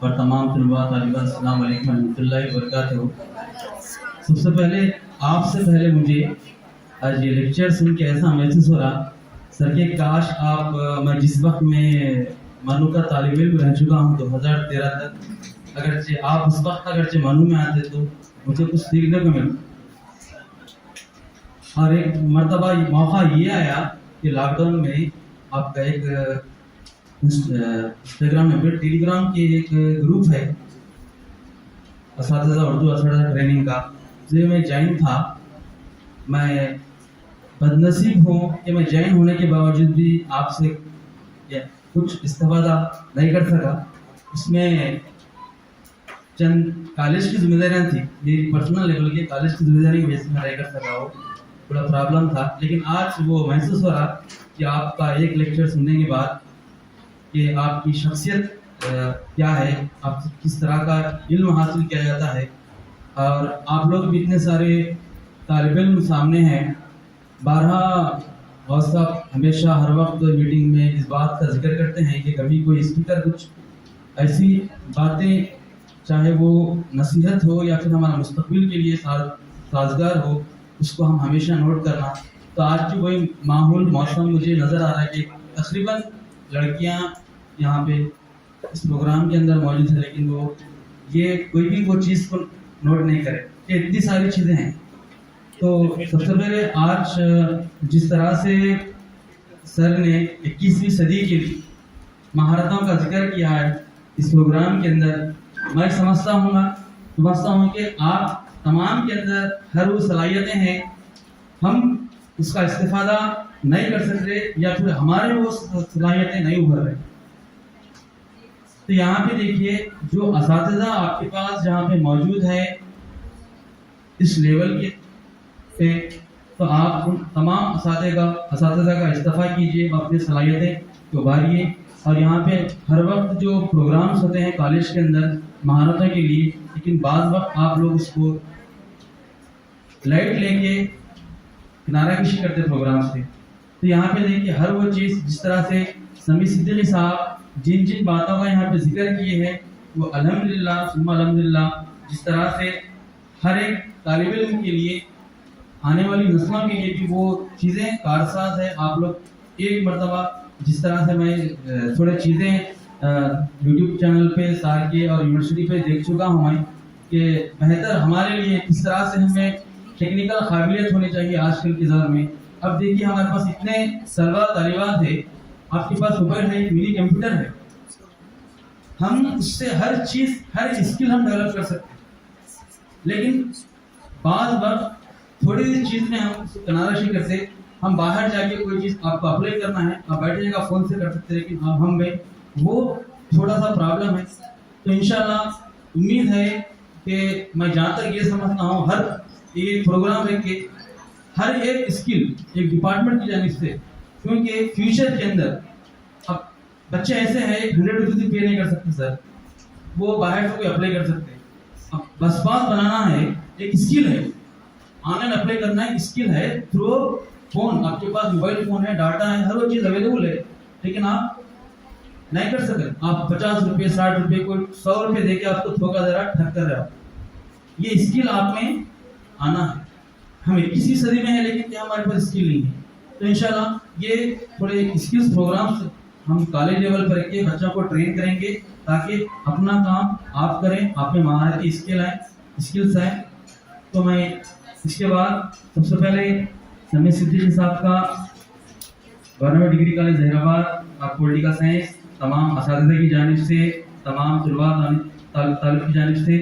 और तमाम तलबा तालिबात, अस्सलाम वालेकुम रहमतुल्लाहि व बरकातहू। सबसे पहले आपसे पहले मुझे आज ये लेक्चर सुन के ऐसा महसूस हो रहा सर कि काश आप मैं जिस वक्त में मनु का तालिब इल्म रह चुका हूँ 2013 तक, अगरचे आप उस वक्त अगरचे मनु में आते तो मुझे कुछ सीखने को मिला। और एक मरतबा मौका ये आया कि लॉकडाउन में आपका एक इंस्टाग्राम में फिर टेलीग्राम के एक ग्रुप है असातिज़ा उर्दू असातिज़ा ट्रेनिंग का, जो मैं ज्वाइन था। मैं बदनसीब हूँ कि मैं ज्वाइन होने के बावजूद भी आपसे कुछ इस्तेफादा नहीं कर सका। इसमें चंद कॉलेज की जिम्मेदारियाँ थी, मेरी पर्सनल लेवल की कॉलेज की जिम्मेदारी की वजह से मैं नहीं कर सका, वो थोड़ा प्रॉब्लम था। लेकिन आज वो महसूस हो रहा कि आपका एक लेक्चर सुनने के बाद कि आपकी शख्सियत क्या है, आप किस तरह का इल्म हासिल किया जाता है, और आप लोग भी इतने सारे तालिब इल्म सामने हैं। बारहा गौस साहब हमेशा हर वक्त मीटिंग में इस बात का जिक्र करते हैं कि कभी कोई स्पीकर कुछ ऐसी बातें, चाहे वो नसीहत हो या फिर हमारा मुस्तकबिल के लिए साजगार हो, उसको हम हमेशा नोट करना। तो आज की वही माहौल मौसम मुझे नज़र आ रहा है कि तकरीबन लड़कियां यहाँ पे इस प्रोग्राम के अंदर मौजूद है, लेकिन वो ये कोई भी वो चीज़ को नोट नहीं करे कि इतनी सारी चीज़ें हैं। तो सबसे पहले आज जिस तरह से सर ने 21वीं सदी की महारतों का जिक्र किया है इस प्रोग्राम के अंदर, मैं समझता हूँ कि आप तमाम के अंदर हर वो सलाहियतें हैं, हम उसका इस्तेफादा नहीं कर सकते या फिर हमारे वो सलाहियतें नहीं उभर रहे। तो यहाँ पे देखिए जो असातिज़ा आपके पास जहाँ पे मौजूद है इस लेवल के पे, तो आप उन तमाम असातिज़ा का इस्तेफा कीजिए, अपनी सलाहियतें उभारिए। और यहाँ पे हर वक्त जो प्रोग्राम्स होते हैं कॉलेज के अंदर, महारतों के लिए, लेकिन बाज़ वक्त आप लोग उसको लाइट लेके किनारा कशी करते प्रोग्राम से। तो यहाँ पे देखिए हर वो चीज़ जिस तरह से समी सिद्दीकी साहब जिन जिन बातों का यहाँ पे जिक्र किए हैं वो अल्हम्दुलिल्लाह सुम्मा अल्हम्दुलिल्लाह जिस तरह से हर एक तालिब इल्म के लिए आने वाली नस्लों के लिए भी वो चीज़ें कारसाज है। आप लोग एक मरतबा जिस तरह से मैं थोड़े चीज़ें यूट्यूब चैनल पे सार के और यूनिवर्सिटी पे देख चुका हूँ मैं कि बेहतर हमारे लिए किस तरह से हमें टेक्निकल काबिलियत होनी चाहिए आजकल के दौर में। अब देखिए हमारे पास इतने तलबा तालिबात है, आपके पास मोबाइल है, मिनी कंप्यूटर है, हम उससे हर चीज़ हर स्किल हम डेवलप कर सकते हैं। लेकिन बाद वक्त थोड़ी सी चीज़ में हम किनाराशी करते, हम बाहर जाके कोई चीज़ आपको अप्लाई करना है, आप बैठिएगा फ़ोन से कर सकते हैं, लेकिन अब हम गए वो थोड़ा सा प्रॉब्लम है। तो इंशाल्लाह उम्मीद है कि मैं जहाँ तक ये समझता हूँ हर ये प्रोग्राम है कि हर एक स्किल एक डिपार्टमेंट की जानिब से, क्योंकि फ्यूचर के अंदर अब बच्चे ऐसे हैं 100 रुपये पे नहीं कर सकते सर, वो बाहर से कोई अप्लाई कर सकते हैं। अब बस बात बनाना है, एक स्किल है, ऑनलाइन अप्लाई करना है, स्किल है, थ्रू फोन आपके पास मोबाइल फोन है, डाटा है, हर वो चीज़ अवेलेबल है, लेकिन आप नहीं कर सकते। आप 50 रुपये 60 रुपये कोई 100 रुपये दे के आपको धोखा दे रहा ठग कर रहे हो। ये स्किल आप में आना है। हम 21वीं सदी में है लेकिन क्या हमारे पास स्किल नहीं है। तो इंशाल्लाह ये थोड़े स्किल्स प्रोग्राम्स हम कॉलेज लेवल पर के बच्चों को ट्रेन करेंगे ताकि अपना काम आप करें, आप में महारती स्किल्स हैं। तो मैं इसके बाद सबसे पहले समी सिद्दीकी साहब का गवर्नमेंट डिग्री कॉलेज जहीराबाद और पॉलिटिकल साइंस तमाम असातिज़ा की जानिब से, तमाम तलबा तालिब की जानिब से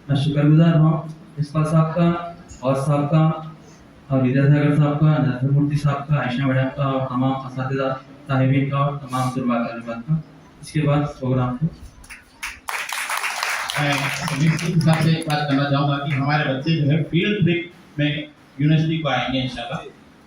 मैं शुक्रगुजार हूँ प्रिंसिपल साहब का और साहब का और विद्यासागर साहब का, नजर मूर्ति साहब का, आयशा मैडम का और तमाम असातिज़ा साहिबीन का और तमाम तलबा तालिबात का। इसके बाद प्रोग्राम को साहब से एक बात करना चाहूँगा कि हमारे बच्चे जो है फील्ड ट्रिप में यूनिवर्सिटी को आएंगे इंशाल्लाह,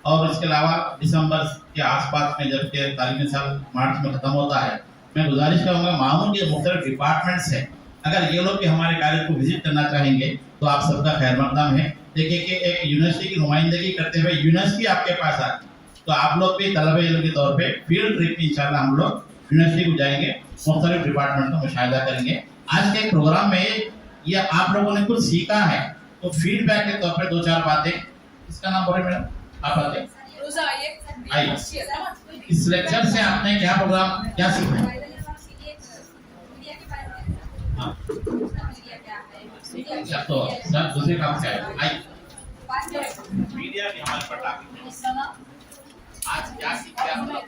और इसके अलावा दिसंबर के आसपास में जबकि तालीमी साल मार्च में ख़त्म होता है, मैं गुजारिश करूँगा मामून के मुख्तलिफ डिपार्टमेंट्स हैं, अगर ये लोग भी हमारे कॉलेज को विजिट करना चाहेंगे तो आप सबका खैर मकदम है। देखिए कि एक यूनिवर्सिटी की नुमाइंदगी करते हुए यूनिवर्सिटी आपके पास आ, तो आप लोग भी तलबे इल्म के तौर पे फील्ड ट्रिप में इंशाल्लाह हम लोग यूनिवर्सिटी को जाएंगे, मुख्तलिफ डिपार्टमेंट का मुशाहिदा करेंगे। आज के प्रोग्राम में ये आप लोगों ने कुछ सीखा है तो फीडबैक के तौर पर 2-4 बातें, इसका नाम बोले मैडम आप बातें इस लेक्चर से आपने क्या प्रोग्राम क्या सीखा? हाँ तो सर दूसरे काम क्या है? मीडिया की हमारे पर टॉपिक आज क्या सीखे आप लोग?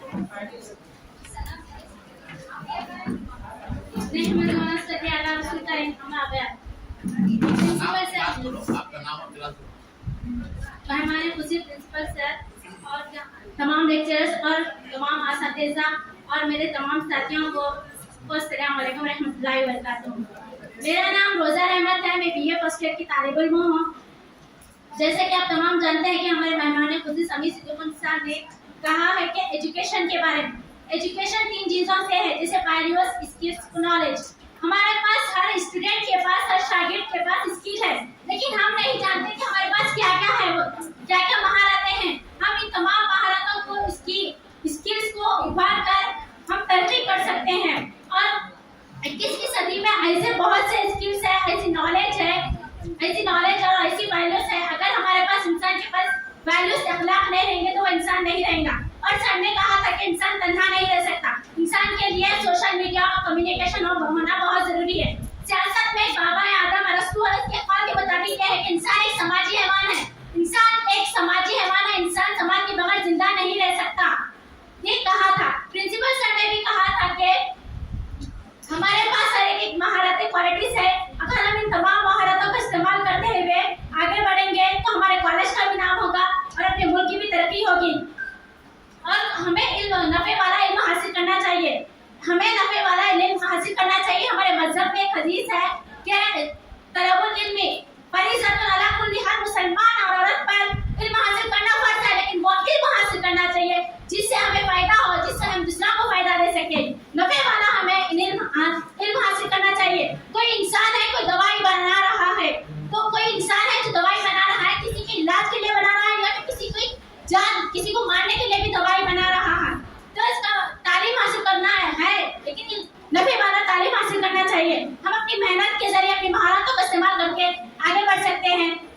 आपका नाम और क्लास? हमारे खुशी प्रिंसिपल सर और तमाम लेक्चरर्स और तमाम असातिज़ा और मेरे तमाम साथियों को अस्सलाम वालेकुम रहमतुल्लाहि व बरकातुहू। मेरा नाम रोज़ा रहमत है, मैं बीए फर्स्ट ईयर की तालिब इल्म हूँ। जैसे कि आप तमाम जानते हैं कि हमारे मेहमान खुशी समी सिद्दीकी साहब ने कहा है कि एजुकेशन के बारे में, एजुकेशन 3 चीज़ों से है, जैसे वैल्यूज, स्किल्स, नॉलेज। हमारे पास हर स्टूडेंट के पास, हर शागिर्द के पास स्किल है, लेकिन हम नहीं जानते कि हमारे पास क्या क्या है, वो क्या क्या महारतें हैं। हम इन तमाम महारतों को, स्किल्स को उभार कर हम तरक्की कर सकते हैं। और 21वीं सदी में ऐसे बहुत से स्किल्स है, ऐसी नॉलेज और ऐसी वैल्यूज है। अगर हमारे पास इंसान के पास वैल्यूज अखलाक नहीं रहेंगे तो वो इंसान नहीं रहेगा। और सर ने कहा था कि इंसान तन्हा नहीं रह सकता, इंसान के लिए सोशल मीडिया और कम्युनिकेशन होना बहुत जरूरी है। सियासत में बाबा आदम अरस्तु और उसके कौल के मुताबिक है कि इंसान एक समाजी हैवान है, इंसान समाज के बगैर जिंदा नहीं रह सकता, ये कहा था। प्रिंसिपल सर ने भी कहा था कि हमारे पास हर एक महारतें, क्वालिटीज है, अगर हम इन तमाम महारतों का इस्तेमाल करते हुए आगे बढ़ेंगे तो हमारे कॉलेज का भी नाम होगा और अपने मुल्क की भी तरक्की होगी। और हमें नफे वाला इल्म हासिल करना चाहिए, हमारे मजहब में एक हदीस है कि तलबुल इल्मी फरीज़तुन अला कुल्ली हर मुसलमान और औरत पर इल्म हासिल करना फर्ज है, लेकिन वो इल्म हासिल करना चाहिए जिससे हमें फायदा हो, जिससे हम दूसरों को फायदा दे सके। नफे वाला हमें इल्म हासिल करना चाहिए। कोई इंसान है हैं